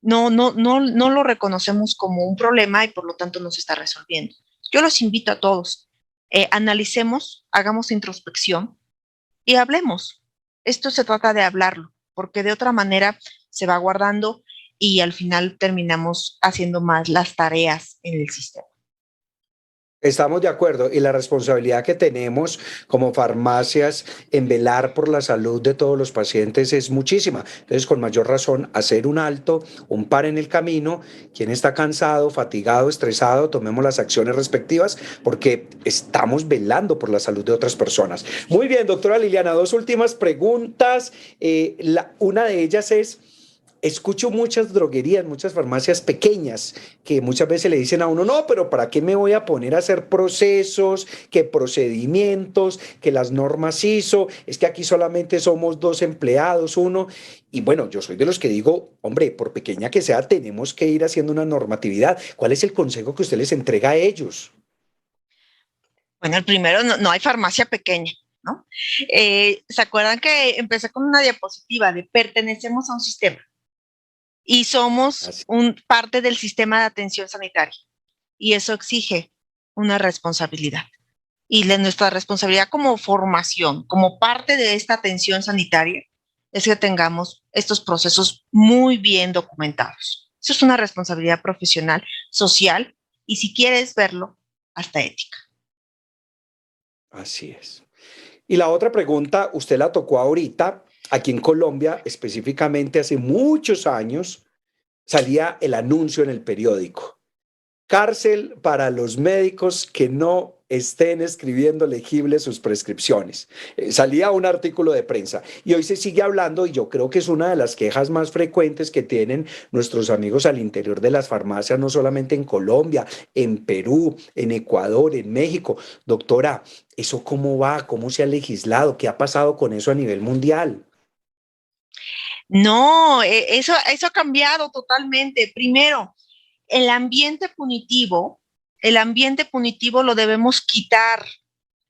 ¿no? No lo reconocemos como un problema y por lo tanto no se está resolviendo. Yo los invito a todos, analicemos, hagamos introspección y hablemos. Esto se trata de hablarlo, porque de otra manera se va guardando y al final terminamos haciendo más las tareas en el sistema. Estamos de acuerdo y la responsabilidad que tenemos como farmacias en velar por la salud de todos los pacientes es muchísima. Entonces, con mayor razón, hacer un alto, un par en el camino, quien está cansado, fatigado, estresado, tomemos las acciones respectivas porque estamos velando por la salud de otras personas. Muy bien, doctora Liliana, dos últimas preguntas. Una de ellas es escucho muchas droguerías, muchas farmacias pequeñas que muchas veces le dicen a uno, no, pero ¿para qué me voy a poner a hacer procesos, que procedimientos, que las normas ISO? Es que aquí solamente somos dos empleados, uno. Y bueno, yo soy de los que digo, hombre, por pequeña que sea, tenemos que ir haciendo una normatividad. ¿Cuál es el consejo que usted les entrega a ellos? Bueno, el primero, no hay farmacia pequeña, ¿no? ¿Se acuerdan que empecé con una diapositiva de pertenecemos a un sistema y somos Así, parte del sistema de atención sanitaria? Y eso exige una responsabilidad. Y nuestra responsabilidad como formación, como parte de esta atención sanitaria, es que tengamos estos procesos muy bien documentados. Eso es una responsabilidad profesional, social y, si quieres verlo, hasta ética. así es. Y la otra pregunta, usted la tocó ahorita, aquí en Colombia, específicamente hace muchos años, salía el anuncio en el periódico. Cárcel para los médicos que no estén escribiendo legibles sus prescripciones. Salía un artículo de prensa y hoy se sigue hablando y yo creo que es una de las quejas más frecuentes que tienen nuestros amigos al interior de las farmacias, no solamente en Colombia, en Perú, en Ecuador, en México. Doctora, ¿eso cómo va? ¿Cómo se ha legislado? ¿Qué ha pasado con eso a nivel mundial? No, eso ha cambiado totalmente. Primero, el ambiente punitivo lo debemos quitar.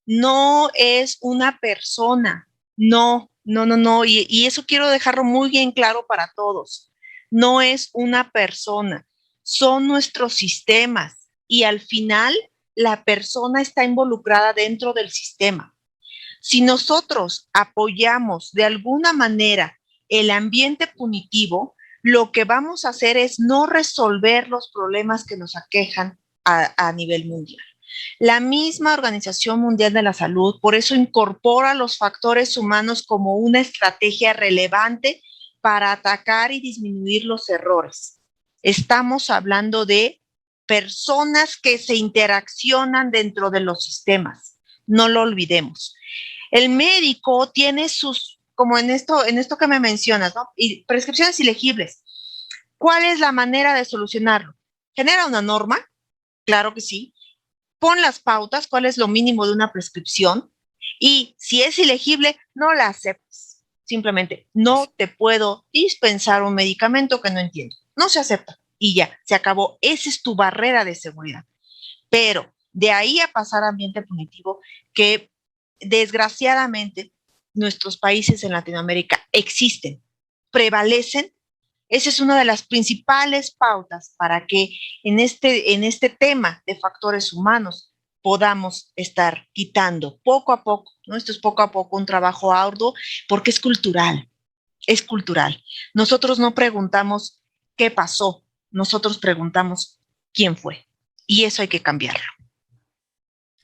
No es una persona. No, no, no, no. Y eso quiero dejarlo muy bien claro para todos. No es una persona, son nuestros sistemas. Y al final, la persona está involucrada dentro del sistema. Si nosotros apoyamos de alguna manera el ambiente punitivo, lo que vamos a hacer es no resolver los problemas que nos aquejan a nivel mundial. La misma Organización Mundial de la Salud, por eso incorpora los factores humanos como una estrategia relevante para atacar y disminuir los errores. Estamos hablando de personas que se interaccionan dentro de los sistemas. No lo olvidemos. El médico tiene sus, como en esto que me mencionas, ¿no? Y prescripciones ilegibles. ¿Cuál es la manera de solucionarlo? ¿Genera una norma? Claro que sí. Pon las pautas, cuál es lo mínimo de una prescripción, y si es ilegible, no la aceptes. Simplemente no te puedo dispensar un medicamento que no entiendo. No se acepta y ya, se acabó. Esa es tu barrera de seguridad. Pero de ahí a pasar a ambiente punitivo, que desgraciadamente nuestros países en Latinoamérica existen, prevalecen. Esa es una de las principales pautas para que en este tema de factores humanos podamos estar quitando poco a poco, ¿no? Esto es poco a poco un trabajo arduo porque es cultural, es cultural. Nosotros no preguntamos qué pasó, nosotros preguntamos quién fue. Y eso hay que cambiarlo.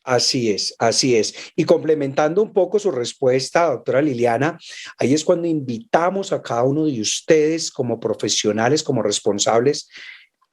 Así es, así es. Y complementando un poco su respuesta, doctora Liliana, ahí es cuando invitamos a cada uno de ustedes como profesionales, como responsables,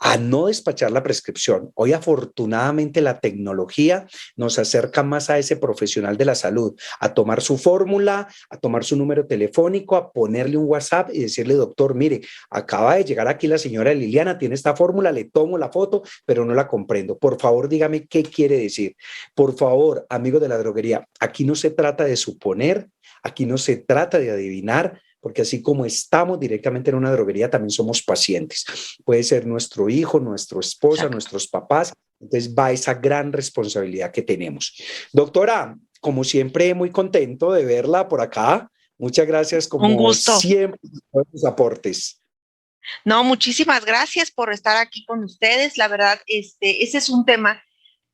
a no despachar la prescripción. Hoy afortunadamente la tecnología nos acerca más a ese profesional de la salud, a tomar su fórmula, a tomar su número telefónico, a ponerle un WhatsApp y decirle, doctor, mire, acaba de llegar aquí la señora Liliana, tiene esta fórmula, le tomo la foto, pero no la comprendo. Por favor, dígame qué quiere decir. Por favor, amigos de la droguería, aquí no se trata de suponer, aquí no se trata de adivinar, porque así como estamos directamente en una droguería, también somos pacientes. Puede ser nuestro hijo, nuestra esposa, Exacto. nuestros papás. Entonces va esa gran responsabilidad que tenemos. Doctora, como siempre, muy contento de verla por acá. Muchas gracias, Un como gusto. siempre, por sus aportes. No, muchísimas gracias por estar aquí con ustedes. La verdad, ese es un tema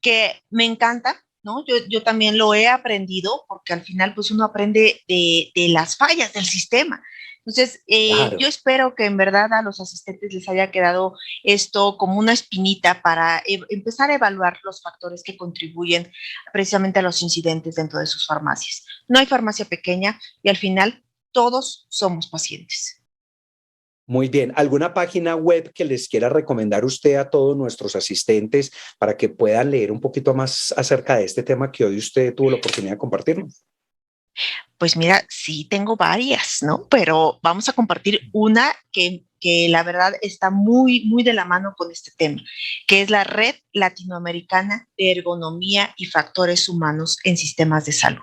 que me encanta, ¿no? Yo también lo he aprendido porque al final pues uno aprende de las fallas del sistema. Entonces, yo Claro. espero que en verdad a los asistentes les haya quedado esto como una espinita para empezar a evaluar los factores que contribuyen precisamente a los incidentes dentro de sus farmacias. No hay farmacia pequeña y al final todos somos pacientes. Muy bien. ¿Alguna página web que les quiera recomendar usted a todos nuestros asistentes para que puedan leer un poquito más acerca de este tema que hoy usted tuvo la oportunidad de compartirnos? Pues mira, sí tengo varias, ¿no? Pero vamos a compartir una que la verdad está muy, muy de la mano con este tema, que es la Red Latinoamericana de Ergonomía y Factores Humanos en Sistemas de Salud.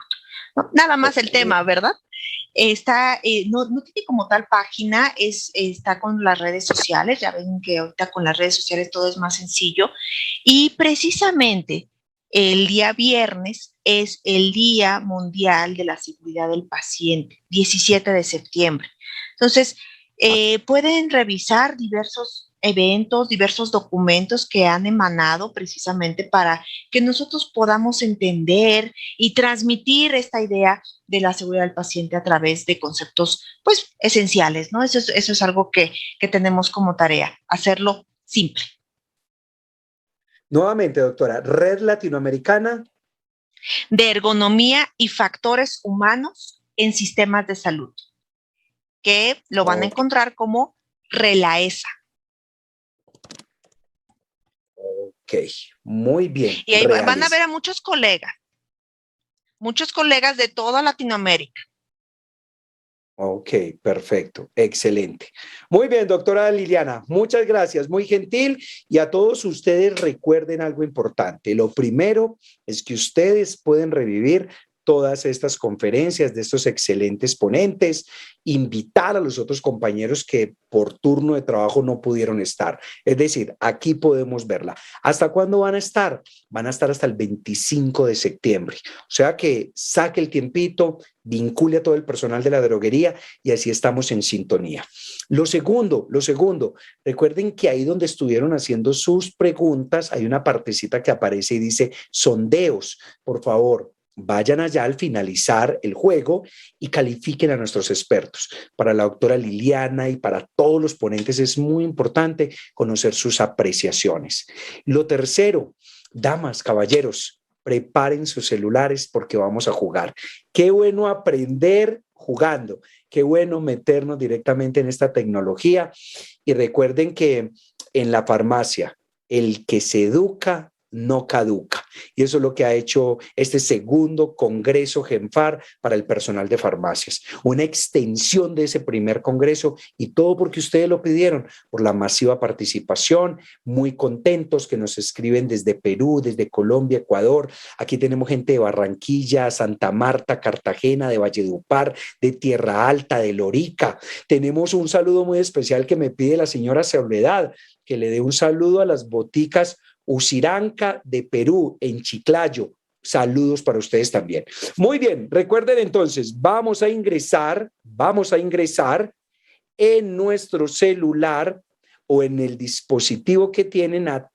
¿No? Nada más el Ok. tema, ¿verdad? Está, no tiene como tal página, está con las redes sociales, ya ven que ahorita con las redes sociales todo es más sencillo, y precisamente el día viernes es el Día Mundial de la Seguridad del Paciente, 17 de septiembre. Entonces, pueden revisar diversos eventos, diversos documentos que han emanado precisamente para que nosotros podamos entender y transmitir esta idea de la seguridad del paciente a través de conceptos, pues, esenciales, ¿no? Eso es algo que tenemos como tarea, hacerlo simple. Nuevamente, doctora, Red Latinoamericana. De ergonomía y factores humanos en sistemas de salud, que lo van a Ok, encontrar como RELAESA. ok, muy bien, Y ahí van a ver realiza. a muchos colegas de toda Latinoamérica. Ok, perfecto, excelente. Muy bien, doctora Liliana, muchas gracias, muy gentil. Y a todos ustedes recuerden algo importante. Lo primero es que ustedes pueden revivir todas estas conferencias de estos excelentes ponentes, invitar a los otros compañeros que por turno de trabajo no pudieron estar. Es decir, aquí podemos verla. ¿Hasta cuándo van a estar? Van a estar hasta el 25 de septiembre. O sea que saque el tiempito, vincule a todo el personal de la droguería y así estamos en sintonía. Lo segundo, recuerden que ahí donde estuvieron haciendo sus preguntas hay una partecita que aparece y dice sondeos. Por favor, vayan allá al finalizar el juego y califiquen a nuestros expertos. Para la doctora Liliana y para todos los ponentes es muy importante conocer sus apreciaciones. Lo tercero, damas, caballeros, preparen sus celulares porque vamos a jugar. Qué bueno aprender jugando, qué bueno meternos directamente en esta tecnología. Y recuerden que en la farmacia, el que se educa no caduca. Y eso es lo que ha hecho este segundo Congreso GENFAR para el personal de farmacias. Una extensión de ese primer Congreso y todo porque ustedes lo pidieron, por la masiva participación, muy contentos que nos escriben desde Perú, desde Colombia, Ecuador. Aquí tenemos gente de Barranquilla, Santa Marta, Cartagena, de Valledupar, de Tierra Alta, de Lorica. Tenemos un saludo muy especial que me pide la señora Soledad, que le dé un saludo a las boticas Usiranca de Perú, en Chiclayo. Saludos para ustedes también. Muy bien, recuerden entonces, vamos a ingresar en nuestro celular o en el dispositivo que tienen a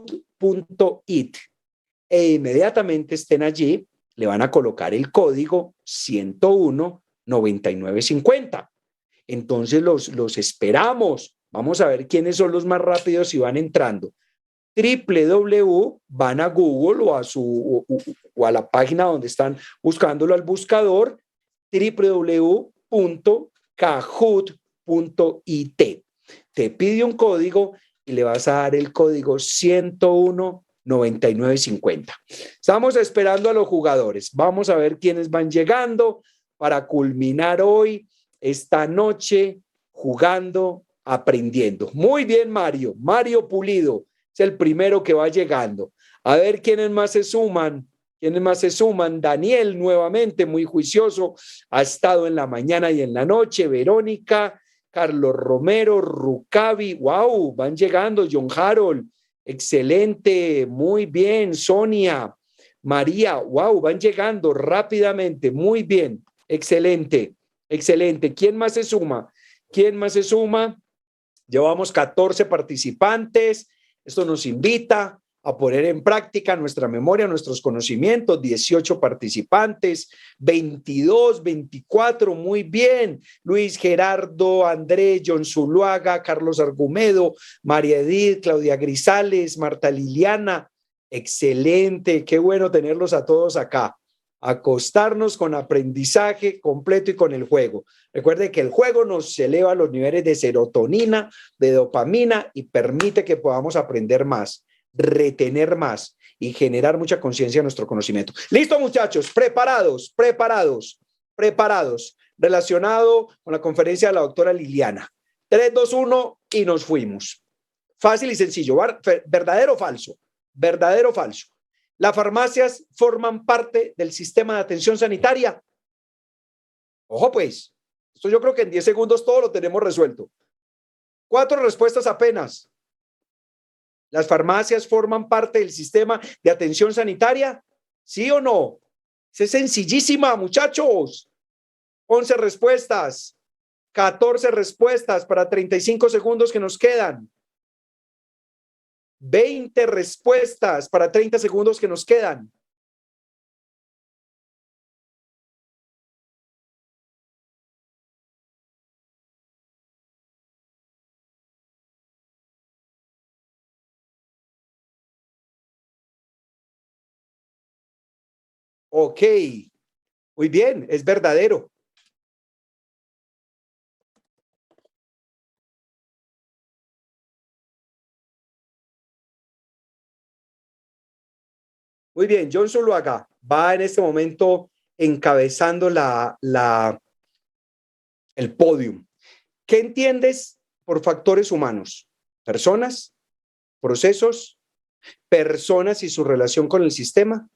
www.kahoot.it e inmediatamente estén allí, le van a colocar el código 101 9950. Entonces los esperamos. Vamos a ver quiénes son los más rápidos y van entrando. www, van a Google o a la página donde están buscándolo al buscador, www.kahoot.it. Te pide un código y le vas a dar el código 101 9950. Estamos esperando a los jugadores. Vamos a ver quiénes van llegando para culminar hoy, esta noche, jugando, aprendiendo. Muy bien, Mario. Mario Pulido es el primero que va llegando. A ver quiénes más se suman. ¿Quiénes más se suman? Daniel, nuevamente, muy juicioso, ha estado en la mañana y en la noche. Verónica, Carlos Romero, Rucavi, wow, van llegando. John Harold, excelente, muy bien. Sonia, María, wow, van llegando rápidamente, muy bien, excelente, excelente. ¿Quién más se suma? ¿Quién más se suma? Llevamos 14 participantes. Esto nos invita a poner en práctica nuestra memoria, nuestros conocimientos. 18 participantes, 22, 24, muy bien. Luis Gerardo, André, John Zuluaga, Carlos Argumedo, María Edith, Claudia Grisales, Marta Liliana. Excelente, qué bueno tenerlos a todos acá. Acostarnos con aprendizaje completo y con el juego. Recuerde que el juego nos eleva los niveles de serotonina, de dopamina y permite que podamos aprender más, retener más y generar mucha conciencia en nuestro conocimiento. Listo, muchachos, preparados, preparados, preparados. Relacionado con la conferencia de la doctora Liliana. 3, 2, 1 y nos fuimos. Fácil y sencillo. ¿Verdadero o falso? ¿Verdadero o falso? ¿Las farmacias forman parte del sistema de atención sanitaria? Ojo pues, esto yo creo que en 10 segundos todo lo tenemos resuelto. 4 respuestas apenas. ¿Las farmacias forman parte del sistema de atención sanitaria? ¿Sí o no? Es sencillísima, muchachos. 11 respuestas, 14 respuestas para 35 segundos que nos quedan. 20 respuestas para 30 segundos que nos quedan. Ok, muy bien, es verdadero. Muy bien, John Zuluaga va en este momento encabezando el podium. ¿Qué entiendes por factores humanos? Personas, procesos, personas y su relación con el sistema,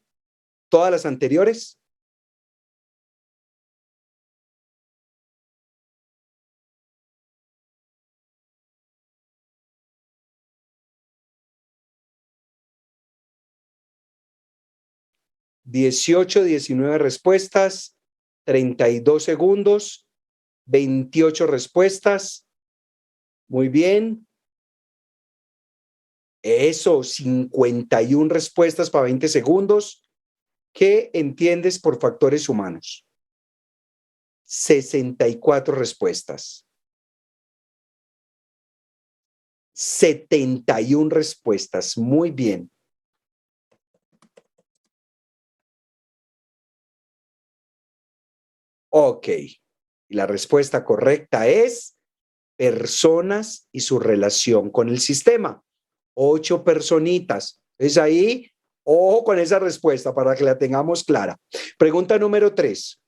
todas las anteriores. $18, 19 respuestas, 32 segundos, 28 respuestas. Muy bien. Eso, 51 respuestas para 20 segundos. ¿Qué entiendes por factores humanos? 64 respuestas. 71 respuestas. Muy bien. Ok. Y la respuesta correcta es personas y su relación con el sistema. 8 personitas. Es ahí, ojo con esa respuesta para que la tengamos clara. Pregunta número 3.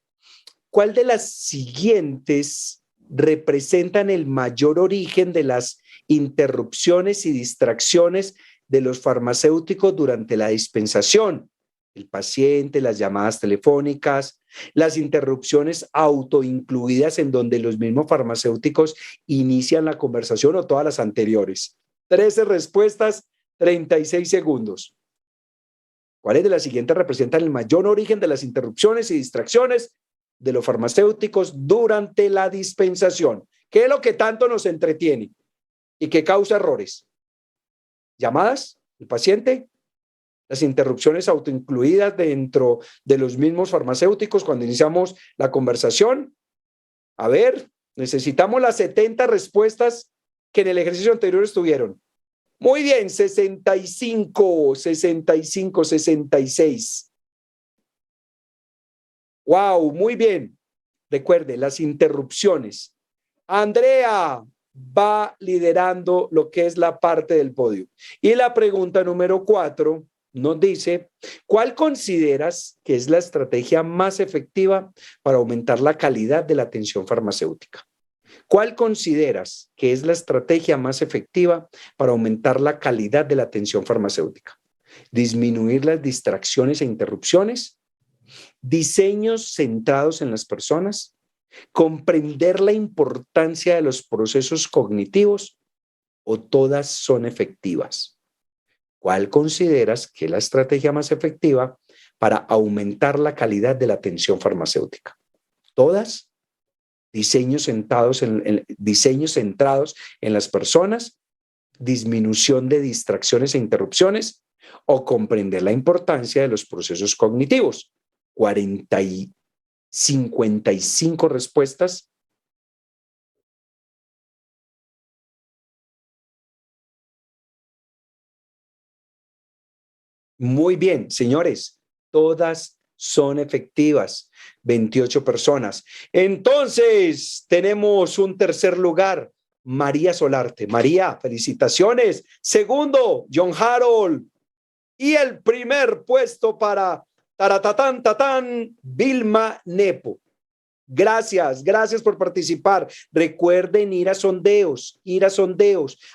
¿Cuál de las siguientes representan el mayor origen de las interrupciones y distracciones de los farmacéuticos durante la dispensación? El paciente, las llamadas telefónicas, las interrupciones autoincluidas en donde los mismos farmacéuticos inician la conversación o todas las anteriores. 13 respuestas, 36 segundos. ¿Cuáles de las siguientes representan el mayor origen de las interrupciones y distracciones de los farmacéuticos durante la dispensación? ¿Qué es lo que tanto nos entretiene y que causa errores? Llamadas, el paciente, las interrupciones autoincluidas dentro de los mismos farmacéuticos cuando iniciamos la conversación. A ver, necesitamos las 70 respuestas que en el ejercicio anterior estuvieron. Muy bien, 65, 65, 66. Wow, muy bien. Recuerde, las interrupciones. Andrea va liderando lo que es la parte del podio. Y la pregunta número 4 nos dice, ¿cuál consideras que es la estrategia más efectiva para aumentar la calidad de la atención farmacéutica? ¿Cuál consideras que es la estrategia más efectiva para aumentar la calidad de la atención farmacéutica? ¿Disminuir las distracciones e interrupciones? ¿Diseños centrados en las personas? ¿Comprender la importancia de los procesos cognitivos? ¿O todas son efectivas? ¿Cuál consideras que es la estrategia más efectiva para aumentar la calidad de la atención farmacéutica? ¿Todas? ¿Diseños centrados en las personas? ¿Disminución de distracciones e interrupciones? ¿O comprender la importancia de los procesos cognitivos? 55 respuestas. Muy bien, señores, todas son efectivas. 28 personas. Entonces, tenemos un tercer lugar, María Solarte. María, felicitaciones. Segundo, John Harold. Y el primer puesto para Taratatán, Tatán, Vilma Nepo. Gracias por participar. Recuerden ir a sondeos.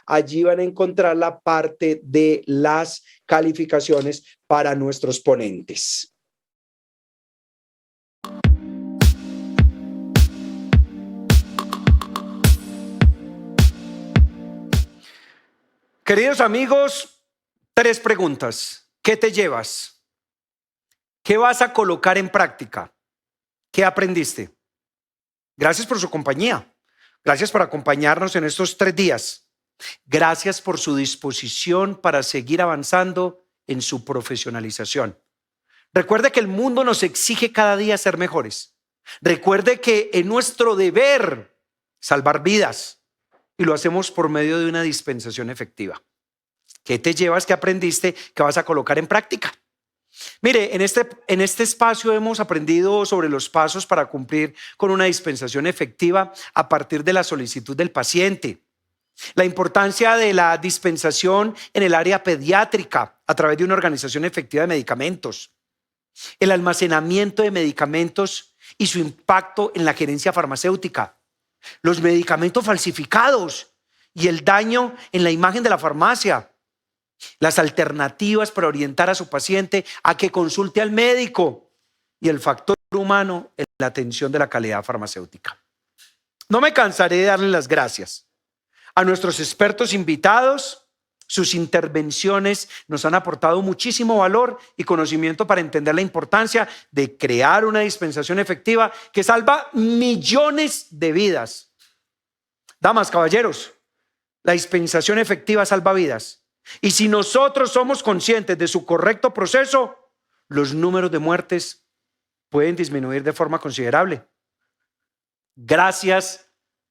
Allí van a encontrar la parte de las calificaciones para nuestros ponentes. Queridos amigos, 3 preguntas. ¿Qué te llevas? ¿Qué vas a colocar en práctica? ¿Qué aprendiste? Gracias por su compañía. Gracias por acompañarnos en estos 3 días. Gracias por su disposición para seguir avanzando en su profesionalización. Recuerde que el mundo nos exige cada día ser mejores. Recuerde que es nuestro deber salvar vidas y lo hacemos por medio de una dispensación efectiva. ¿Qué te llevas? ¿Qué aprendiste? ¿Qué vas a colocar en práctica? Mire, en este espacio hemos aprendido sobre los pasos para cumplir con una dispensación efectiva a partir de la solicitud del paciente, la importancia de la dispensación en el área pediátrica a través de una organización efectiva de medicamentos, el almacenamiento de medicamentos y su impacto en la gerencia farmacéutica, los medicamentos falsificados y el daño en la imagen de la farmacia, las alternativas para orientar a su paciente a que consulte al médico y el factor humano en la atención de la calidad farmacéutica. No me cansaré de darle las gracias a nuestros expertos invitados. Sus intervenciones nos han aportado muchísimo valor y conocimiento para entender la importancia de crear una dispensación efectiva que salva millones de vidas. Damas, caballeros, la dispensación efectiva salva vidas. Y si nosotros somos conscientes de su correcto proceso, los números de muertes pueden disminuir de forma considerable. Gracias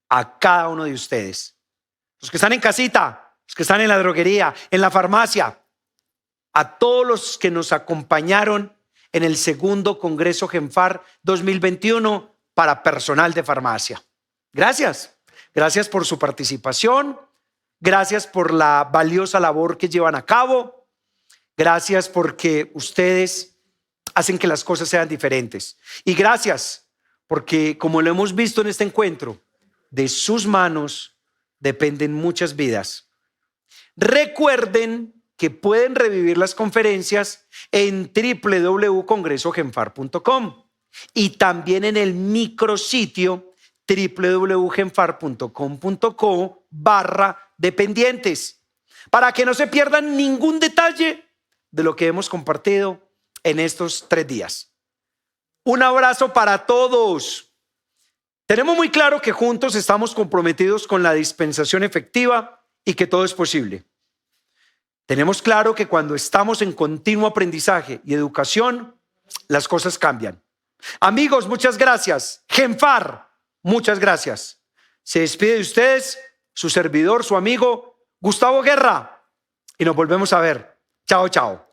a cada uno de ustedes. Los que están en casita, los que están en la droguería, en la farmacia, a todos los que nos acompañaron en el segundo Congreso GENFAR 2021 para personal de farmacia. Gracias. Gracias por su participación. Gracias por la valiosa labor que llevan a cabo. Gracias porque ustedes hacen que las cosas sean diferentes. Y gracias porque, como lo hemos visto en este encuentro, de sus manos dependen muchas vidas. Recuerden que pueden revivir las conferencias en www.congresogenfar.com y también en el micrositio www.genfar.com.co/dependientes para que no se pierdan ningún detalle de lo que hemos compartido en estos 3 días. Un abrazo para todos. Tenemos muy claro que juntos estamos comprometidos con la dispensación efectiva y que todo es posible. Tenemos claro que cuando estamos en continuo aprendizaje y educación, las cosas cambian. Amigos, muchas gracias. GENFAR, muchas gracias. Se despide de ustedes su servidor, su amigo Gustavo Guerra, y nos volvemos a ver. Chao, chao.